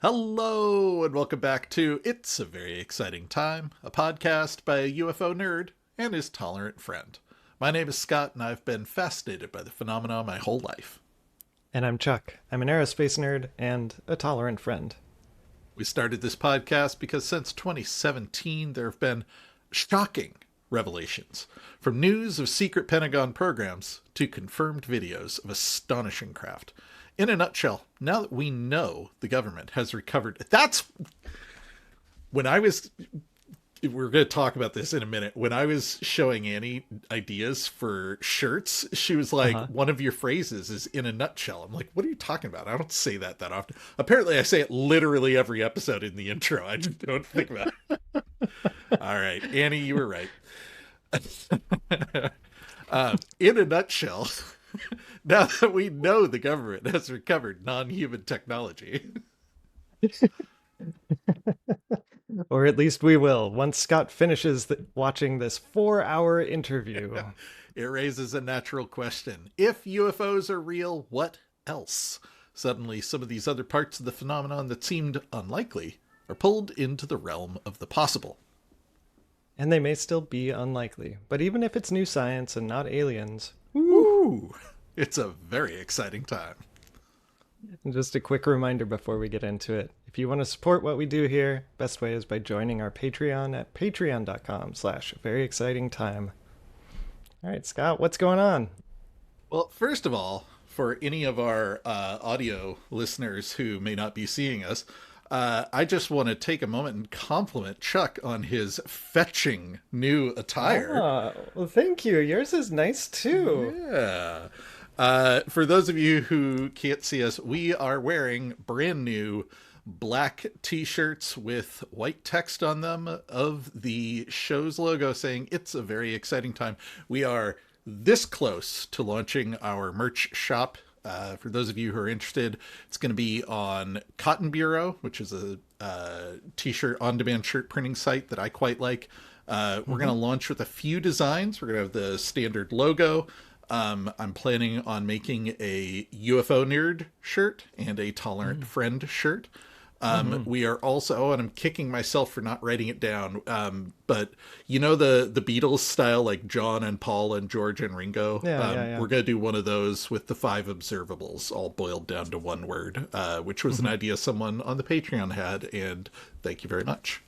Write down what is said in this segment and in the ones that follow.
Hello, and welcome back to It's a Very Exciting Time, a podcast by a UFO nerd and his tolerant friend. My name is Scott, and I've been fascinated by the phenomena my whole life. And I'm Chuck. I'm an aerospace nerd and a tolerant friend. We started this podcast because since 2017, there have been shocking revelations, from news of secret Pentagon programs to confirmed videos of astonishing craft. In a nutshell, now that we know the government has recovered, when I was, we're going to talk about this in a minute. When I was showing Annie ideas for shirts, she was like, one of your phrases is in a nutshell. I'm like, what are you talking about? I don't say that often. Apparently I say it literally every episode in the intro. I just don't think about it. All right, Annie, you were right. In a nutshell, now that we know the government has recovered non-human technology. Or at least we will, once Scott finishes watching this 4-hour interview. It raises a natural question. If UFOs are real, what else? Suddenly, some of these other parts of the phenomenon that seemed unlikely are pulled into the realm of the possible. And they may still be unlikely. But even if it's new science and not aliens, woo, it's a very exciting time. And just a quick reminder before we get into it. If you want to support what we do here, best way is by joining our Patreon at patreon.com/veryexcitingtime. All right, Scott, what's going on? Well, first of all, for any of our audio listeners who may not be seeing us, I just want to take a moment and compliment Chuck on his fetching new attire. Well, thank you. Yours is nice too. Yeah. For those of you who can't see us, we are wearing brand new black t-shirts with white text on them of the show's logo saying it's a very exciting time. We are this close to launching our merch shop. For those of you who are interested, it's going to be on Cotton Bureau, which is a t-shirt on-demand shirt printing site that I quite like. We're going to launch with a few designs. We're going to have the standard logo. I'm planning on making a UFO nerd shirt and a tolerant friend shirt. We are also, and I'm kicking myself for not writing it down, but you know the Beatles style, like John and Paul and George and Ringo? Yeah. We're going to do one of those with the 5 observables, all boiled down to one word, which was an idea someone on the Patreon had, and thank you very much.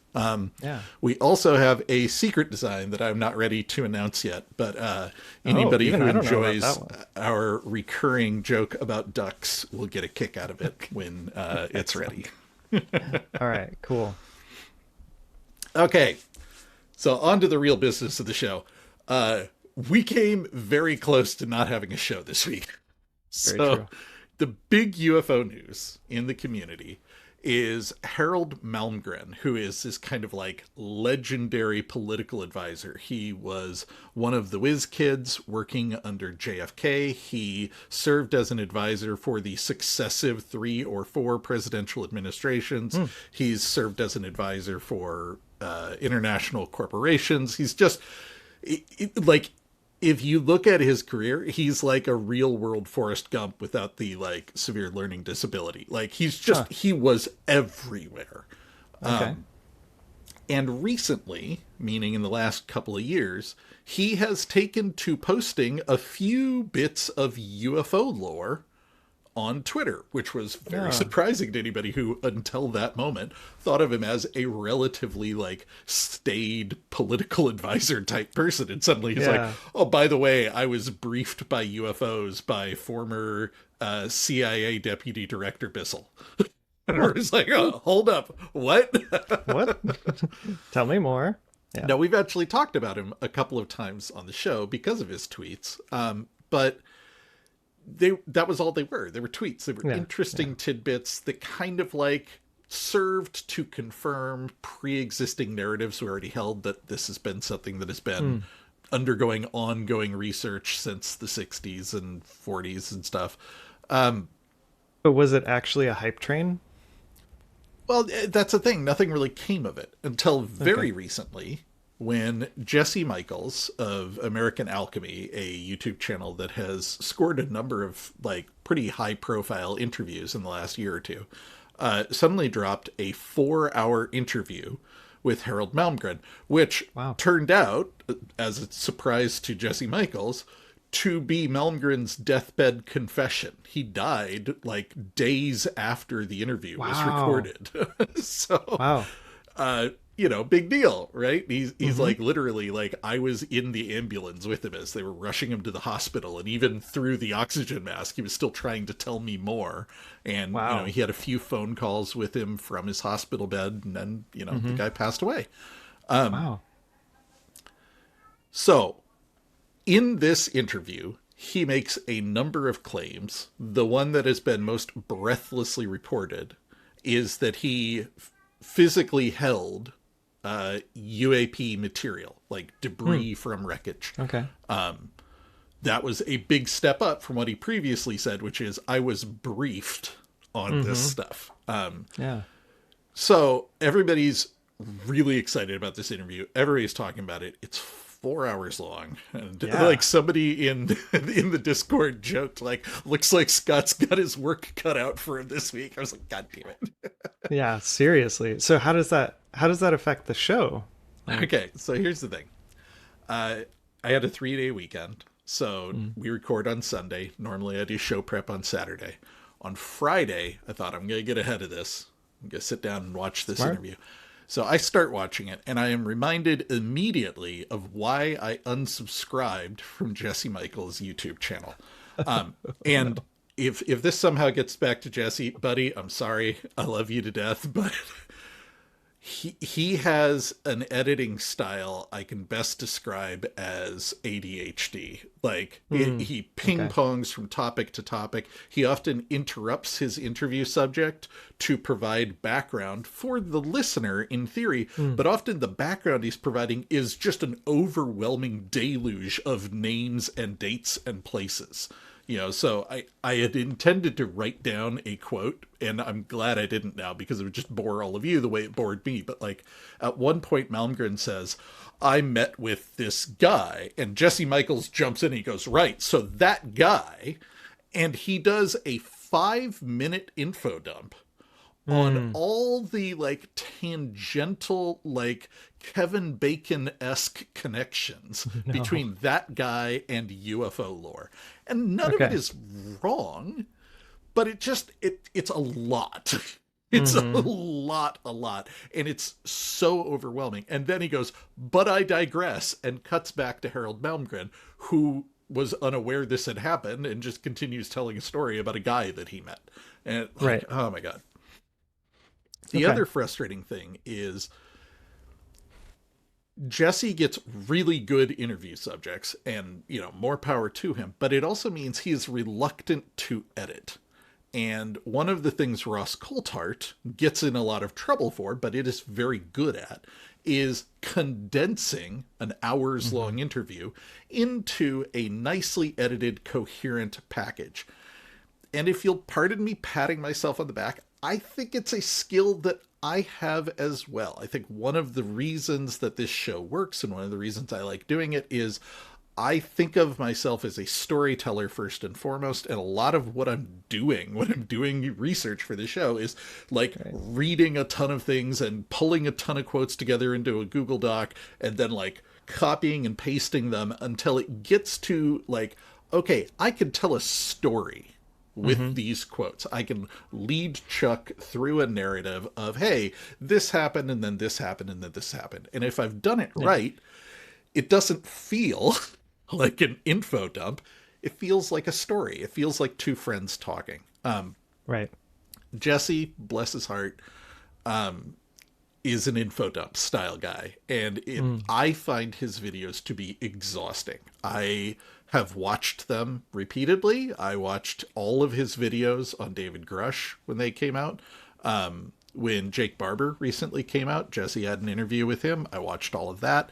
We also have a secret design that I'm not ready to announce yet, but anybody who enjoys our recurring joke about ducks will get a kick out of it when it's ready. All right, cool. Okay, so on to the real business of the show. We came very close to not having a show this week. Very true. The big UFO news in the community is Harald Malmgren, who is this kind of like legendary political advisor. He was one of the whiz kids working under JFK. He served as an advisor for the successive 3 or 4 presidential administrations. He's served as an advisor for international corporations. He's just like, if you look at his career, he's like a real world Forrest Gump without the like severe learning disability. Like he's just, he was everywhere. Okay. And recently, meaning in the last couple of years, he has taken to posting a few bits of UFO lore on Twitter, which was very surprising to anybody who, until that moment, thought of him as a relatively like staid political advisor type person. And suddenly he's like, oh, by the way, I was briefed by UFOs by former CIA Deputy Director Bissell. And we're just like, oh, hold up. What? What? Tell me more. Yeah. Now, we've actually talked about him a couple of times on the show because of his tweets. But that was all they were. They were tweets. They were interesting tidbits that kind of like served to confirm pre-existing narratives we already held that this has been something that has been undergoing ongoing research since the 60s and 40s and stuff. But was it actually a hype train? Well, that's the thing. Nothing really came of it until very recently, when Jesse Michels of American Alchemy, a YouTube channel that has scored a number of like pretty high profile interviews in the last year or two, suddenly dropped a 4-hour interview with Harald Malmgren, which turned out, as a surprise to Jesse Michels, to be Malmgren's deathbed confession. He died like days after the interview was recorded. So, big deal, right? He's like literally like, I was in the ambulance with him as they were rushing him to the hospital, and even through the oxygen mask, he was still trying to tell me more. And he had a few phone calls with him from his hospital bed, and then the guy passed away. So in this interview, he makes a number of claims. The one that has been most breathlessly reported is that he physically held UAP material, like debris from wreckage. Okay. That was a big step up from what he previously said, which is, I was briefed on this stuff. So everybody's really excited about this interview. Everybody's talking about it. It's 4 hours long, and like somebody in the Discord joked, like, looks like Scott's got his work cut out for him this week. I was like, God damn it. Yeah, seriously. So how does that affect the show? Okay, so here's the thing. I had a 3-day weekend, so we record on Sunday. Normally I do show prep on Saturday. On Friday, I thought, I'm going to get ahead of this. I'm going to sit down and watch this interview. So I start watching it, and I am reminded immediately of why I unsubscribed from Jesse Michels' YouTube channel. And if this somehow gets back to Jesse, buddy, I'm sorry. I love you to death, but he has an editing style I can best describe as ADHD. Like, he ping-pongs from topic to topic. He often interrupts his interview subject to provide background for the listener, in theory, but often the background he's providing is just an overwhelming deluge of names and dates and places. So I had intended to write down a quote, and I'm glad I didn't now, because it would just bore all of you the way it bored me. But like, at one point, Malmgren says, I met with this guy, and Jesse Michels jumps in and he goes, right, so that guy, and he does a 5-minute info dump on all the like tangential, like Kevin Bacon-esque connections between that guy and UFO lore. And none of it is wrong, but it's a lot. It's a lot. And it's so overwhelming. And then he goes, but I digress, and cuts back to Harald Malmgren, who was unaware this had happened and just continues telling a story about a guy that he met. And like, oh my God. The other frustrating thing is Jesse gets really good interview subjects, and, more power to him, but it also means he is reluctant to edit. And one of the things Ross Coulthart gets in a lot of trouble for, but it is very good at, is condensing an hours-long interview into a nicely edited, coherent package. And if you'll pardon me patting myself on the back, I think it's a skill that I have as well. I think one of the reasons that this show works, and one of the reasons I like doing it, is I think of myself as a storyteller first and foremost, and a lot of what I'm doing when I'm doing research for the show is like reading a ton of things and pulling a ton of quotes together into a Google Doc, and then like copying and pasting them until it gets to like, okay, I can tell a story with these quotes. I can lead Chuck through a narrative of, hey, this happened, and then this happened, and then this happened. And if I've done it right, it doesn't feel like an info dump. It feels like a story. It feels like two friends talking. Jesse, bless his heart, is an info dump style guy. And I find his videos to be exhausting. I have watched them repeatedly. I watched all of his videos on David Grush when they came out. When Jake Barber recently came out, Jesse had an interview with him. I watched all of that.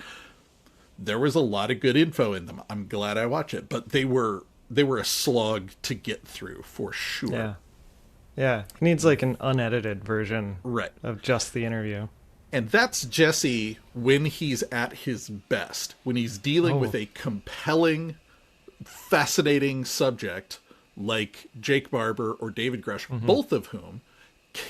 There was a lot of good info in them. I'm glad I watched it, but they were a slog to get through for sure. Yeah. It needs like an unedited version of just the interview. And that's Jesse when he's at his best, when he's dealing with a compelling, fascinating subject like Jake Barber or David Grush, both of whom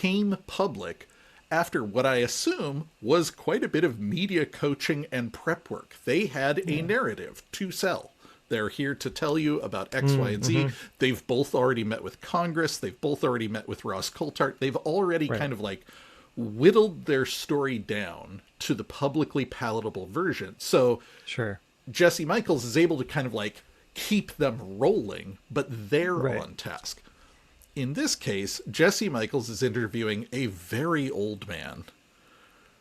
came public after what I assume was quite a bit of media coaching and prep work. They had a narrative to sell. They're here to tell you about X, Y, and Z. They've both already met with Congress. They've both already met with Ross Coulthart. They've already kind of like whittled their story down to the publicly palatable version. So Jesse Michels is able to kind of like keep them rolling, but they're on task. In this case, Jesse Michels is interviewing a very old man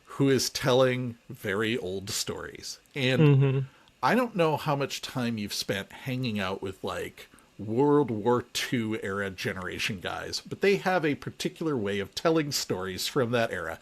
who is telling very old stories. And I don't know how much time you've spent hanging out with like World War II era generation guys, but they have a particular way of telling stories from that era.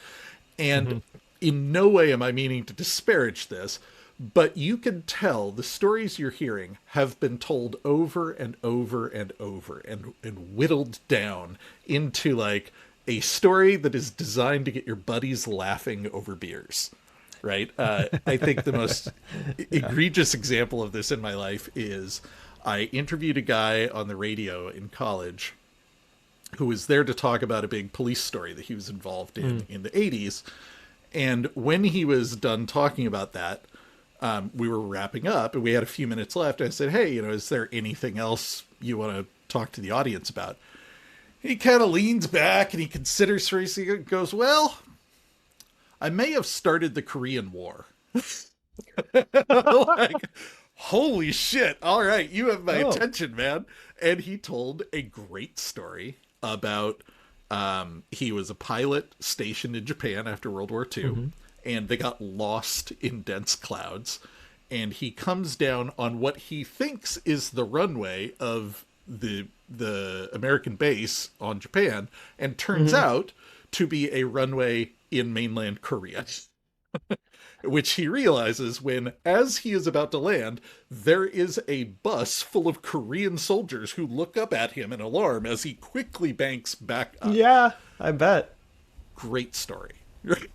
And in no way am I meaning to disparage this, but you can tell the stories you're hearing have been told over and over and over and whittled down into like a story that is designed to get your buddies laughing over beers, right? I think the most egregious example of this in my life is I interviewed a guy on the radio in college who was there to talk about a big police story that he was involved in the 80s. And when he was done talking about that, we were wrapping up and we had a few minutes left. I said, hey, is there anything else you want to talk to the audience about? He kind of leans back and he considers for a second and goes, well, I may have started the Korean War. Like, holy shit. All right. You have my attention, man. And he told a great story about, he was a pilot stationed in Japan after World War II. And they got lost in dense clouds. And he comes down on what he thinks is the runway of the American base on Japan, and turns out to be a runway in mainland Korea. Which he realizes when, as he is about to land, there is a bus full of Korean soldiers who look up at him in alarm as he quickly banks back up. Yeah, I bet. Great story.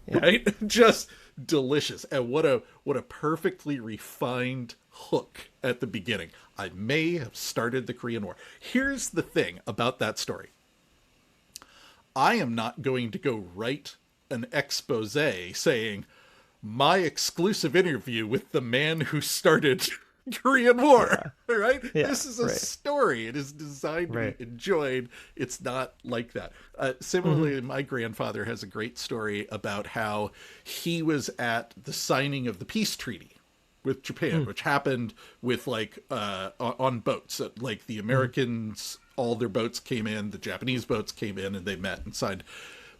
Right? Just delicious. And what a perfectly refined hook at the beginning. I may have started the Korean War. Here's the thing about that story. I am not going to go write an expose saying my exclusive interview with the man who started Korean War, right? Yeah, this is a story. It is designed to be enjoyed. It's not like that. Similarly, my grandfather has a great story about how he was at the signing of the peace treaty with Japan, which happened with like on boats. Like the Americans, all their boats came in, the Japanese boats came in, and they met and signed.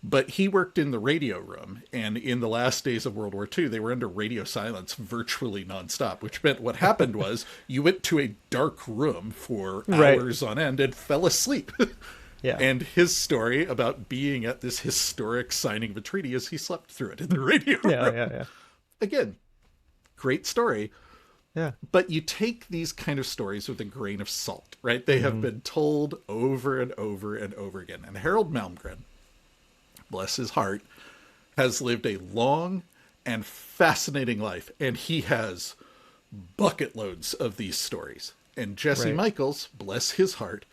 But he worked in the radio room, and in the last days of World War II, they were under radio silence virtually nonstop, which meant what happened was you went to a dark room for hours on end and fell asleep. And his story about being at this historic signing of a treaty is he slept through it in the radio room. Again, great story. But you take these kind of stories with a grain of salt, right? They have been told over and over and over again. And Harald Malmgren, bless his heart, has lived a long and fascinating life. And he has bucket loads of these stories. And Jesse Michels, bless his heart,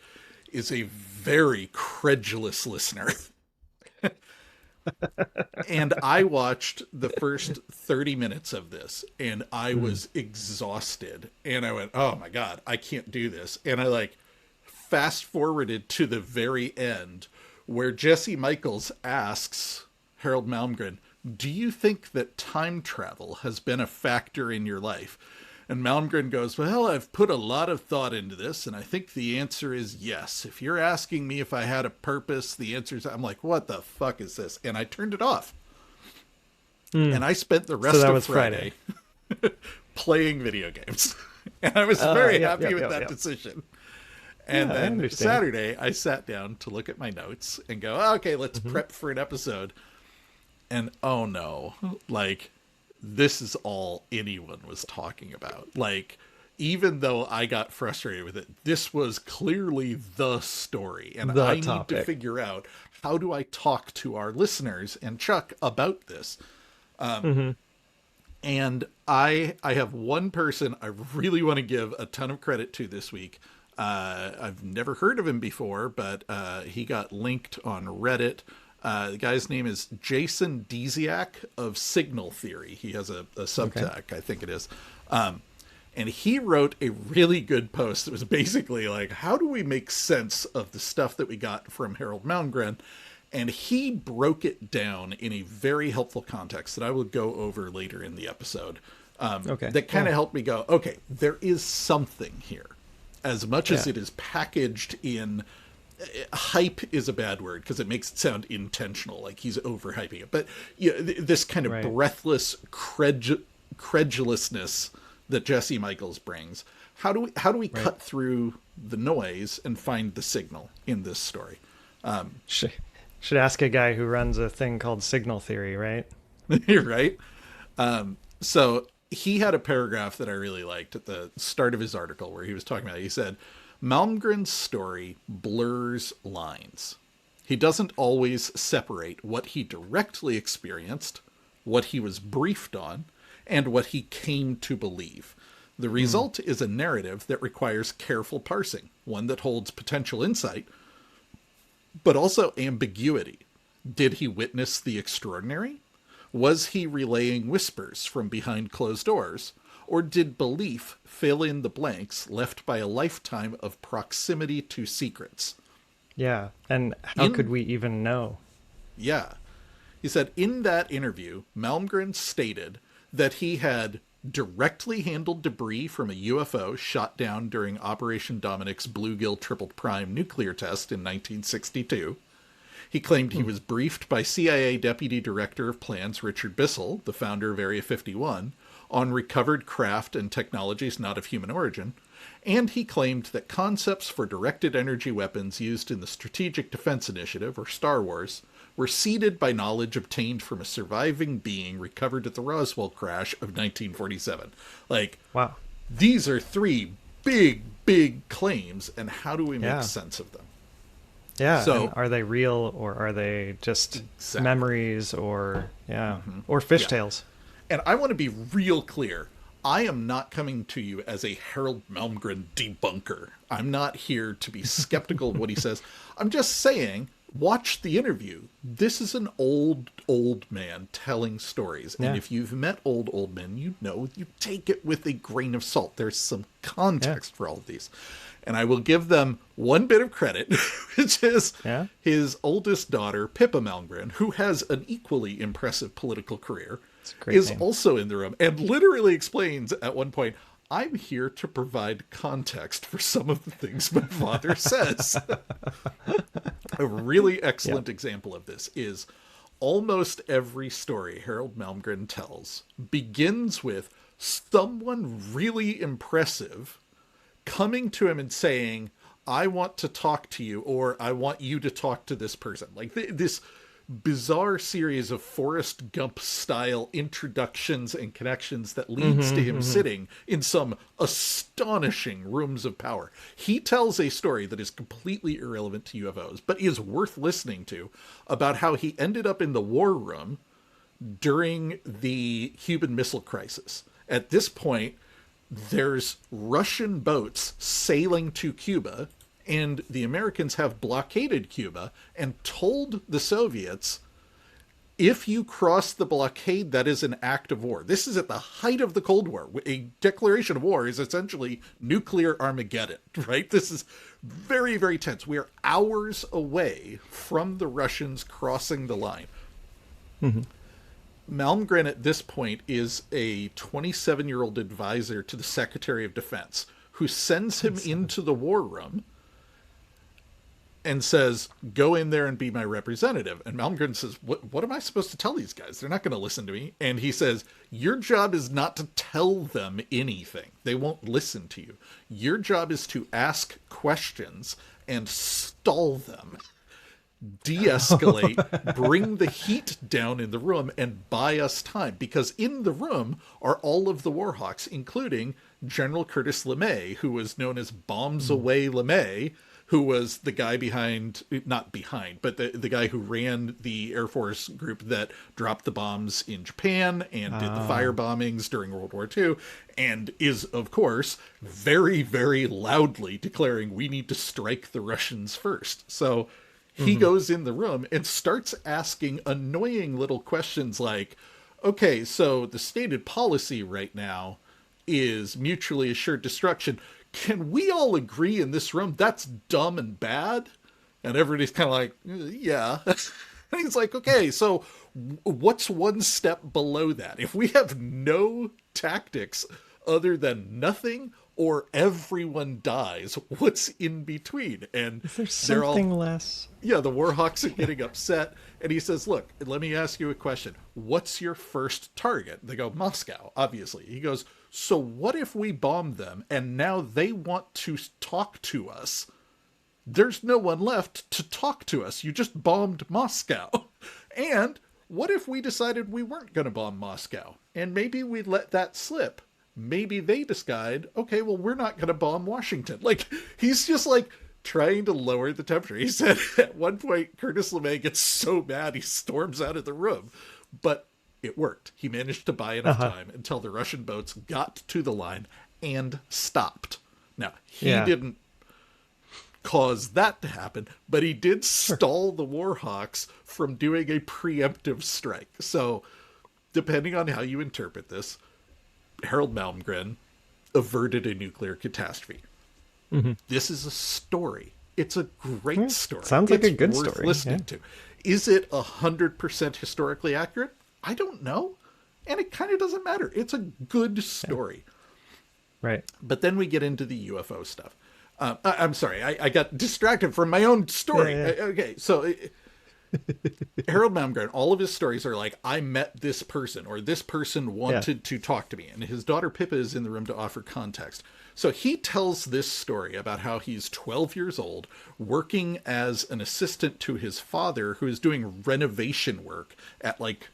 is a very credulous listener. And I watched the first 30 minutes of this and I was exhausted. And I went, oh my God, I can't do this. And I like fast forwarded to the very end where Jesse Michels asks Harald Malmgren, do you think that time travel has been a factor in your life? And Malmgren goes, well, I've put a lot of thought into this, and I think the answer is yes. If you're asking me if I had a purpose, the answer is, I'm like, what the fuck is this? And I turned it off. And I spent the rest of Friday playing video games. And I was very happy with that decision. And then Saturday, I sat down to look at my notes and go, okay, let's prep for an episode. And oh no, like, this is all anyone was talking about. Like, even though I got frustrated with it, this was clearly the story. And I need to figure out, how do I talk to our listeners and Chuck about this? And I have one person I really want to give a ton of credit to this week. I've never heard of him before, but he got linked on Reddit The guy's name is Jason Dziak of Signal Theory. He has a Substack, I think it is. And he wrote a really good post that was basically like, how do we make sense of the stuff that we got from Harald Malmgren? And he broke it down in a very helpful context that I will go over later in the episode. That kind of helped me go, okay, there is something here. As much as it is packaged in... hype is a bad word because it makes it sound intentional, like he's overhyping it. But this kind of breathless credulousness that Jesse Michels brings. How do we cut through the noise and find the signal in this story? Should ask a guy who runs a thing called Signal Theory, right? You're right. So he had a paragraph that I really liked at the start of his article where he was talking about it. He said, Malmgren's story blurs lines. He doesn't always separate what he directly experienced, what he was briefed on, and what he came to believe. The result is a narrative that requires careful parsing, one that holds potential insight, but also ambiguity. Did he witness the extraordinary? Was he relaying whispers from behind closed doors? Or did belief fill in the blanks left by a lifetime of proximity to secrets? Yeah, and how could we even know? Yeah. He said, in that interview, Malmgren stated that he had directly handled debris from a UFO shot down during Operation Dominic's Bluegill Triple Prime nuclear test in 1962. He claimed he was briefed by CIA Deputy Director of Plans Richard Bissell, the founder of Area 51, on recovered craft and technologies not of human origin, and he claimed that concepts for directed energy weapons used in the Strategic Defense Initiative, or Star Wars, were seeded by knowledge obtained from a surviving being recovered at the Roswell crash of 1947. Like, wow. These are three big, big claims, and how do we make sense of them? Yeah, so are they real, or are they just memories, or or fishtails? And I want to be real clear. I am not coming to you as a Harald Malmgren debunker. I'm not here to be skeptical of what he says. I'm just saying, watch the interview. This is an old man telling stories. And if you've met old men, you know you take it with a grain of salt. There's some context for all of these. And I will give them one bit of credit, which is his oldest daughter, Pippa Malmgren, who has an equally impressive political career, is also in the room and literally explains at one point, I'm here to provide context for some of the things my father says. A really excellent example of this is almost every story Harald Malmgren tells begins with someone really impressive coming to him and saying, I want to talk to you, or I want you to talk to this person. Like this bizarre series of Forrest Gump style introductions and connections that leads to him sitting in some astonishing rooms of power. He tells a story that is completely irrelevant to UFOs, but is worth listening to, about how he ended up in the war room during the Cuban Missile Crisis. At this point, there's Russian boats sailing to Cuba, and the Americans have blockaded Cuba and told the Soviets, if you cross the blockade, that is an act of war. This is at the height of the Cold War. A declaration of war is essentially nuclear Armageddon, right? This is very, very tense. We are hours away from the Russians crossing the line. Malmgren at this point is a 27-year-old advisor to the Secretary of Defense, who sends him into the war room and says, go in there and be my representative. And Malmgren says, what am I supposed to tell these guys? They're not going to listen to me. And he says, your job is not to tell them anything. They won't listen to you. Your job is to ask questions and stall them, de-escalate, bring the heat down in the room, and buy us time. Because in the room are all of the Warhawks, including General Curtis LeMay, who was known as Bombs Away LeMay, who was the guy but the guy who ran the Air Force group that dropped the bombs in Japan and did the fire bombings during World War II, and is, of course, very, very loudly declaring we need to strike the Russians first. So he goes in the room and starts asking annoying little questions like, okay, so the stated policy right now is mutually assured destruction. Can we all agree in this room that's dumb and bad? And everybody's kind of like, yeah. And he's like, okay, so what's one step below that? If we have no tactics other than nothing or everyone dies, what's in between? And Is there something less? Yeah, the Warhawks are getting upset. And he says, look, let me ask you a question. What's your first target? They go, Moscow, obviously. He goes, so what if we bomb them and now they want to talk to us? There's no one left to talk to us. You just bombed Moscow. And what if we decided we weren't going to bomb Moscow? And maybe we let that slip. Maybe they decide, okay, well, we're not going to bomb Washington. Like, he's just like trying to lower the temperature. He said at one point, Curtis LeMay gets so mad he storms out of the room. But it worked. He managed to buy enough time until the Russian boats got to the line and stopped. Now, he didn't cause that to happen, but he did stall the Warhawks from doing a preemptive strike. So, depending on how you interpret this, Harald Malmgren averted a nuclear catastrophe. This is a story. It's a great story. Sounds like it's a good worth story. Listening to. Is it 100% historically accurate? I don't know. And it kind of doesn't matter. It's a good story. Right. But then we get into the UFO stuff. I'm sorry, I got distracted from my own story. Okay, so Harald Malmgren, all of his stories are like, I met this person, or this person wanted to talk to me. And his daughter Pippa is in the room to offer context. So he tells this story about how he's 12 years old, working as an assistant to his father, who is doing renovation work at like,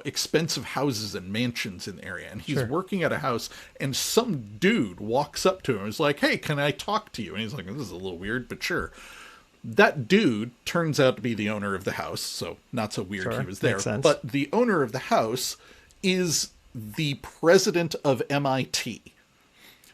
expensive houses and mansions in the area. And he's working at a house, and some dude walks up to him and is like, hey, can I talk to you? And he's like, this is a little weird, but sure. That dude turns out to be the owner of the house, so not so weird he was there. But the owner of the house is the president of MIT,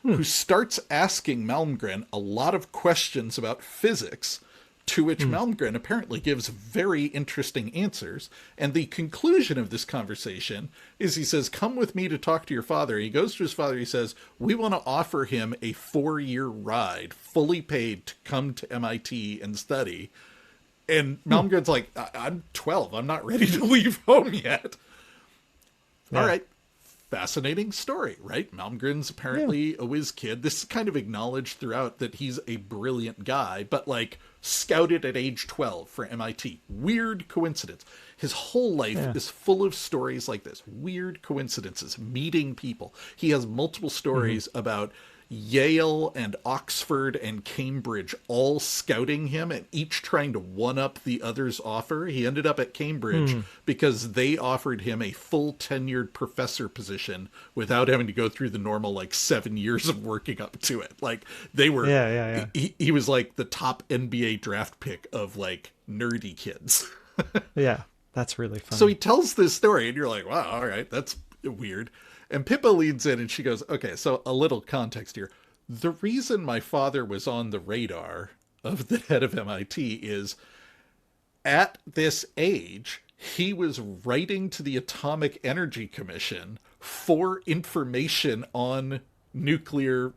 who starts asking Malmgren a lot of questions about physics, to which Malmgren apparently gives very interesting answers. And the conclusion of this conversation is he says, come with me to talk to your father. He goes to his father. He says, we want to offer him a 4-year ride, fully paid, to come to MIT and study. And Malmgren's like, I'm 12. I'm not ready to leave home yet. All right. Fascinating story, right? Malmgren's apparently a whiz kid. This is kind of acknowledged throughout that he's a brilliant guy, but like scouted at age 12 for MIT. Weird coincidence. His whole life is full of stories like this. Weird coincidences, meeting people. He has multiple stories about Yale and Oxford and Cambridge all scouting him and each trying to one-up the other's offer. He ended up at Cambridge because they offered him a full tenured professor position without having to go through the normal like 7 years of working up to it. Like they were, he was like the top NBA draft pick of like nerdy kids. That's really fun. So he tells this story and you're like, wow, all right, that's weird. And Pippa leads in and she goes, okay, so a little context here. The reason my father was on the radar of the head of MIT is at this age, he was writing to the Atomic Energy Commission for information on nuclear,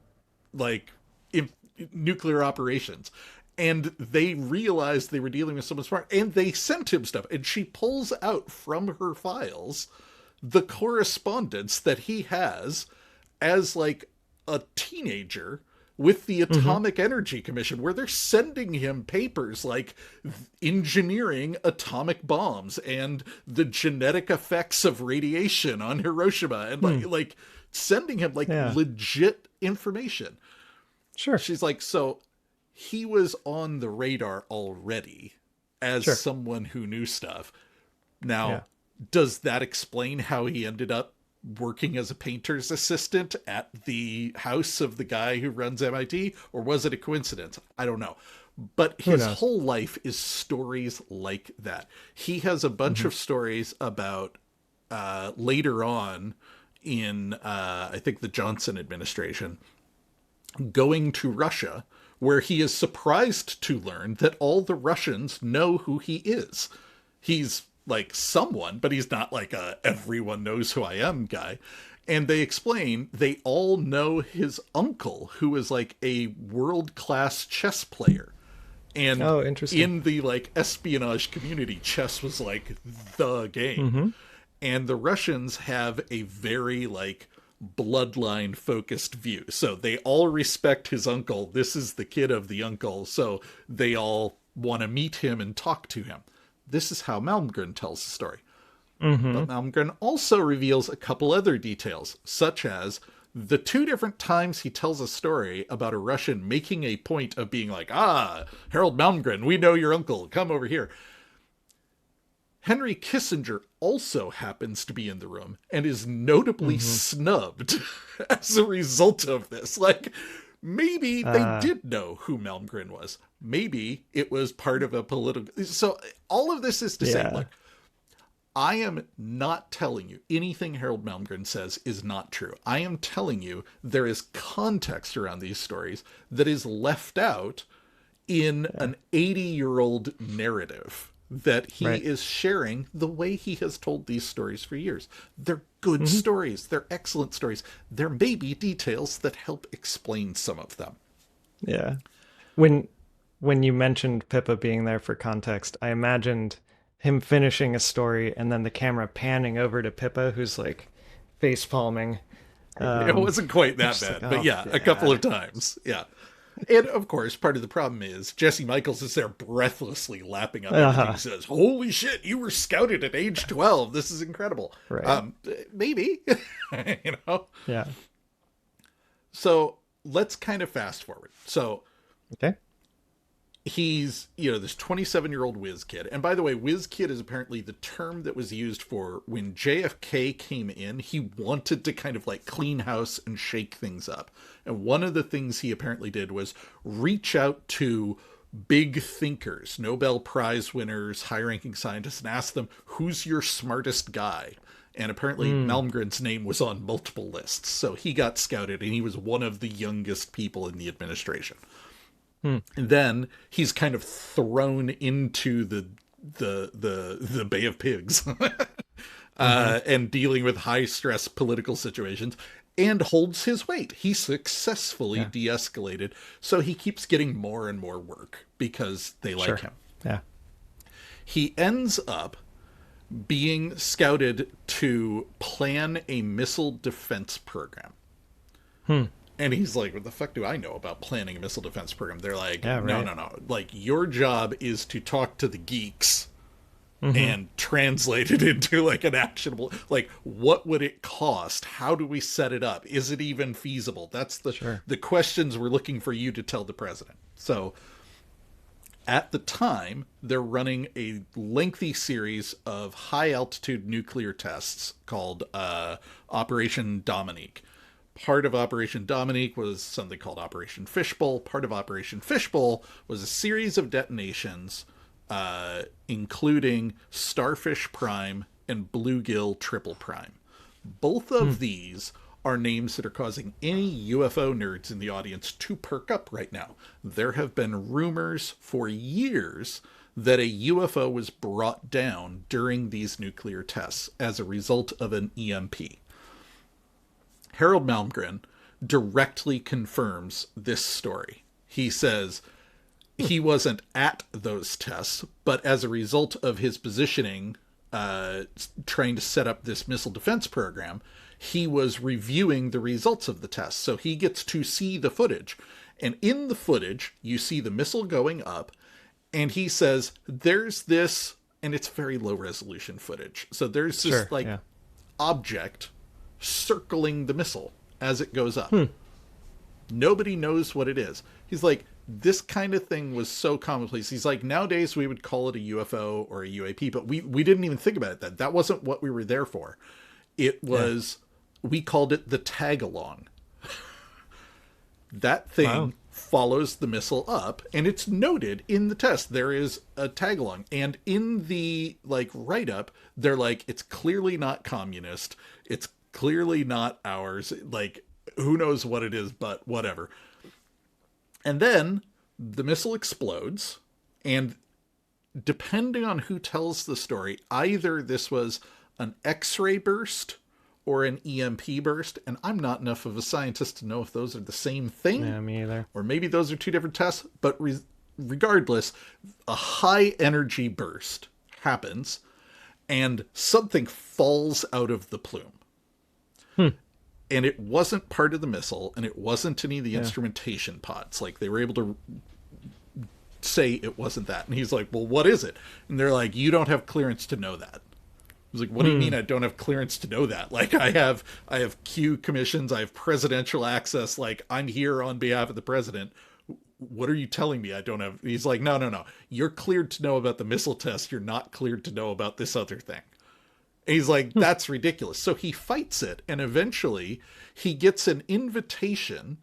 nuclear operations. And they realized they were dealing with someone smart and they sent him stuff. And she pulls out from her files the correspondence that he has as like a teenager with the Atomic Energy Commission, where they're sending him papers like engineering atomic bombs and the genetic effects of radiation on Hiroshima and like sending him like legit information. Sure. She's like, so he was on the radar already as someone who knew stuff. Now, does that explain how he ended up working as a painter's assistant at the house of the guy who runs MIT? Or was it a coincidence? I don't know. But his whole life is stories like that. He has a bunch of stories about later on in, I think, the Johnson administration, going to Russia where he is surprised to learn that all the Russians know who he is. He's like someone, but he's not like a everyone knows who I am guy. And they explain they all know his uncle, who is like a world-class chess player. And interesting. in the like espionage community, chess was like the game. And the Russians have a very like bloodline focused view. So they all respect his uncle. This is the kid of the uncle. So they all want to meet him and talk to him. This is how Malmgren tells the story. But Malmgren also reveals a couple other details, such as the 2 different times he tells a story about a Russian making a point of being like, Harald Malmgren, we know your uncle, come over here. Henry Kissinger also happens to be in the room and is notably snubbed as a result of this. Like, maybe they did know who Malmgren was. Maybe it was part of a political... So all of this is to say, look, I am not telling you anything Harald Malmgren says is not true. I am telling you there is context around these stories that is left out in an 80-year-old narrative that he is sharing the way he has told these stories for years. They're good stories. They're excellent stories. There may be details that help explain some of them. Yeah. When you mentioned Pippa being there for context, I imagined him finishing a story and then the camera panning over to Pippa, who's like face palming. It wasn't quite that bad, but a couple of times. Yeah. And of course, part of the problem is Jesse Michels is there breathlessly lapping up everything. He says, holy shit, you were scouted at age 12. This is incredible. Right. Maybe, you know? Yeah. So let's kind of fast forward. So, okay. He's, this 27-year-old whiz kid. And by the way, whiz kid is apparently the term that was used for when JFK came in. He wanted to kind of like clean house and shake things up. And one of the things he apparently did was reach out to big thinkers, Nobel Prize winners, high-ranking scientists, and ask them, who's your smartest guy? And apparently Malmgren's name was on multiple lists. So he got scouted, and he was one of the youngest people in the administration. And then he's kind of thrown into the Bay of Pigs and dealing with high stress political situations, and holds his weight. He successfully de-escalated. So he keeps getting more and more work because they like him. Yeah. He ends up being scouted to plan a missile defense program. And he's like, what the fuck do I know about planning a missile defense program? They're like, no. Like, your job is to talk to the geeks and translate it into, like, an actionable... Like, what would it cost? How do we set it up? Is it even feasible? That's the questions we're looking for you to tell the president. So, at the time, they're running a lengthy series of high-altitude nuclear tests called Operation Dominique. Part of Operation Dominique was something called Operation Fishbowl. Part of Operation Fishbowl was a series of detonations, including Starfish Prime and Bluegill Triple Prime. Both of these are names that are causing any UFO nerds in the audience to perk up right now. There have been rumors for years that a UFO was brought down during these nuclear tests as a result of an EMP. Harald Malmgren directly confirms this story. He says he wasn't at those tests, but as a result of his positioning, trying to set up this missile defense program, he was reviewing the results of the tests. So he gets to see the footage. And in the footage, you see the missile going up, and he says, there's this, and it's very low resolution footage. So there's this object circling the missile as it goes up. Nobody knows what it is. He's like, this kind of thing was so commonplace. He's like, nowadays we would call it a UFO or a UAP, but we didn't even think about it then. That wasn't what we were there for. It was, we called it the tag-along. That thing follows the missile up, and it's noted in the test. There is a tag-along. And in the, like, write-up, they're like, it's clearly not communist. It's clearly not ours. Like, who knows what it is, but whatever. And then The missile explodes, and depending on who tells the story, either this was an X-ray burst or an EMP burst, and I'm not enough of a scientist to know if those are the same thing. Yeah, me either. Or maybe those are two different tests, but regardless, a high energy burst happens, and something falls out of the plume. And it wasn't part of the missile, and it wasn't any of the instrumentation pods. Like, they were able to say it wasn't that. And he's like, well, what is it? And they're like, you don't have clearance to know that. I was like, what do you mean I don't have clearance to know that? Like, I have Q commissions, I have presidential access, like, I'm here on behalf of the president. What are you telling me I don't have? He's like, no. You're cleared to know about the missile test. You're not cleared to know about this other thing. And he's like, that's ridiculous. So he fights it, and eventually he gets an invitation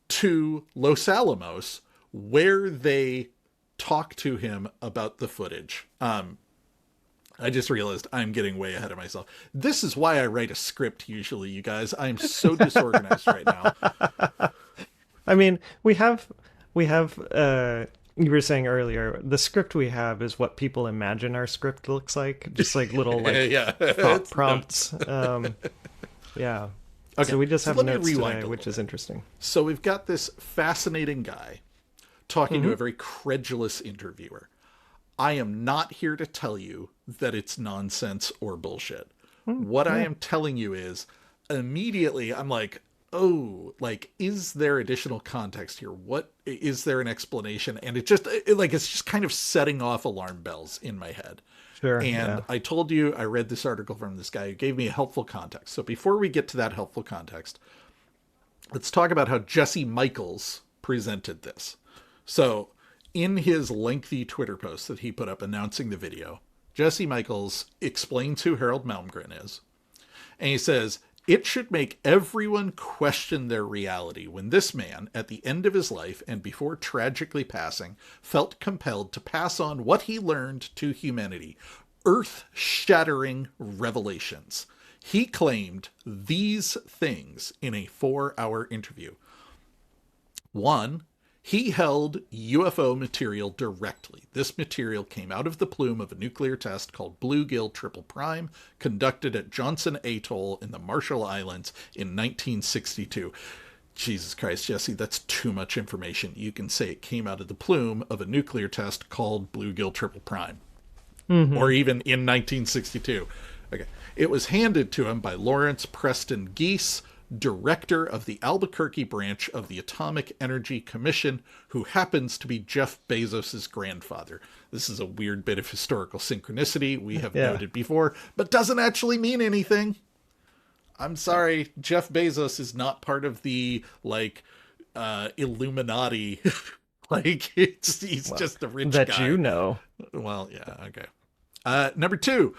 to Los Alamos where they talk to him about the footage. I just realized I'm getting way ahead of myself. This is why I write a script usually, you guys. I'm so disorganized right now. I mean, we have you were saying earlier, the script we have is what people imagine our script looks like, just like little like thought prompts. Yeah. Okay. So we just have notes today, which is interesting. So we've got this fascinating guy talking to a very credulous interviewer. I am not here to tell you that it's nonsense or bullshit. What I am telling you is, immediately I'm like, oh, like, is there additional context here? What is there an explanation? And it's just kind of setting off alarm bells in my head. Sure. And I told you, I read this article from this guy who gave me a helpful context. So before we get to that helpful context, let's talk about how Jesse Michels presented this. So in his lengthy Twitter post that he put up announcing the video, Jesse Michels explains who Harald Malmgren is. And he says, it should make everyone question their reality when this man, at the end of his life and before tragically passing, felt compelled to pass on what he learned to humanity, earth-shattering revelations. He claimed these things in a 4-hour interview. 1, he held UFO material directly. This material came out of the plume of a nuclear test called Bluegill Triple Prime, conducted at Johnson Atoll in the Marshall Islands in 1962. Jesus Christ, Jesse, that's too much information. You can say it came out of the plume of a nuclear test called Bluegill Triple Prime. Or even in 1962. Okay. It was handed to him by Lawrence Preston Geese, director of the Albuquerque branch of the Atomic Energy Commission, who happens to be Jeff Bezos' grandfather. This is a weird bit of historical synchronicity we have noted before, but doesn't actually mean anything. I'm sorry, Jeff Bezos is not part of the, like, Illuminati. Like, he's just a rich guy. That you know. Well, yeah, okay. Number 2.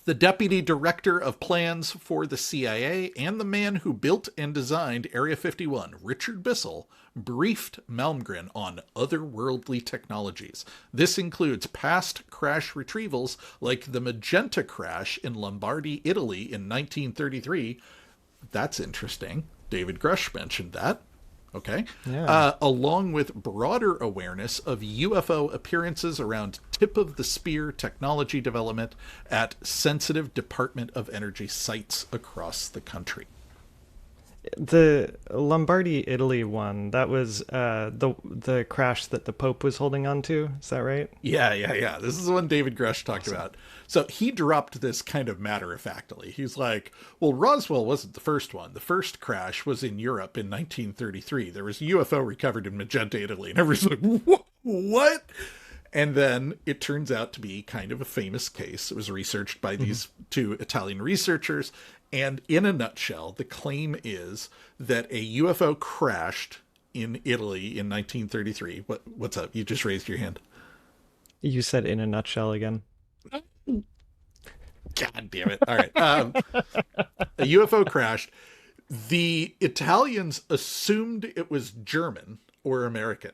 The deputy director of plans for the CIA and the man who built and designed Area 51, Richard Bissell, briefed Malmgren on otherworldly technologies. This includes past crash retrievals like the Magenta crash in Lombardy, Italy in 1933. That's interesting. David Grush mentioned that. Okay. Yeah. Along with broader awareness of UFO appearances around tip-of-the-spear technology development at sensitive Department of Energy sites across the country. The Lombardy, Italy one, that was the crash that the Pope was holding on to. Is that right? Yeah. This is the one David Grush talked about. So he dropped this kind of matter-of-factly. He's like, well, Roswell wasn't the first one. The first crash was in Europe in 1933. There was a UFO recovered in Magenta, Italy. And everyone's like, what? And then it turns out to be kind of a famous case. It was researched by these two Italian researchers. And in a nutshell, the claim is that a UFO crashed in Italy in 1933. What's up? You just raised your hand. You said in a nutshell again. God damn it. All right. A UFO crashed. The Italians assumed it was German or American.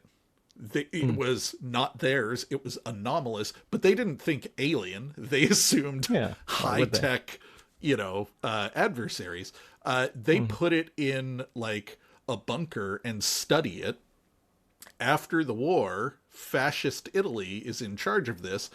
It was not theirs. It was anomalous, but they didn't think alien. They assumed high-tech, adversaries. They put it in like a bunker and study it. after the war, fascist Italy is in charge of this.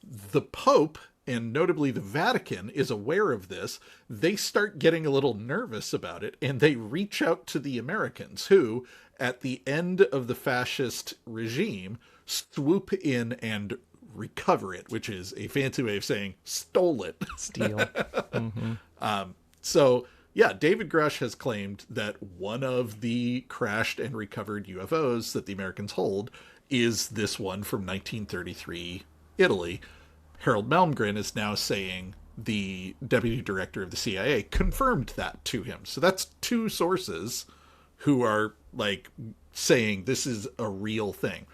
The Pope, and notably the Vatican, is aware of this. They start getting a little nervous about it, and they reach out to the Americans, who, at the end of the fascist regime, swoop in and recover it, which is a fancy way of saying stole it. Steal. Mm-hmm. So, yeah, David Grush has claimed that one of the crashed and recovered UFOs that the Americans hold is this one from 1933 Italy. Harald Malmgren is now saying the deputy director of the CIA confirmed that to him. So that's two sources who are like saying this is a real thing.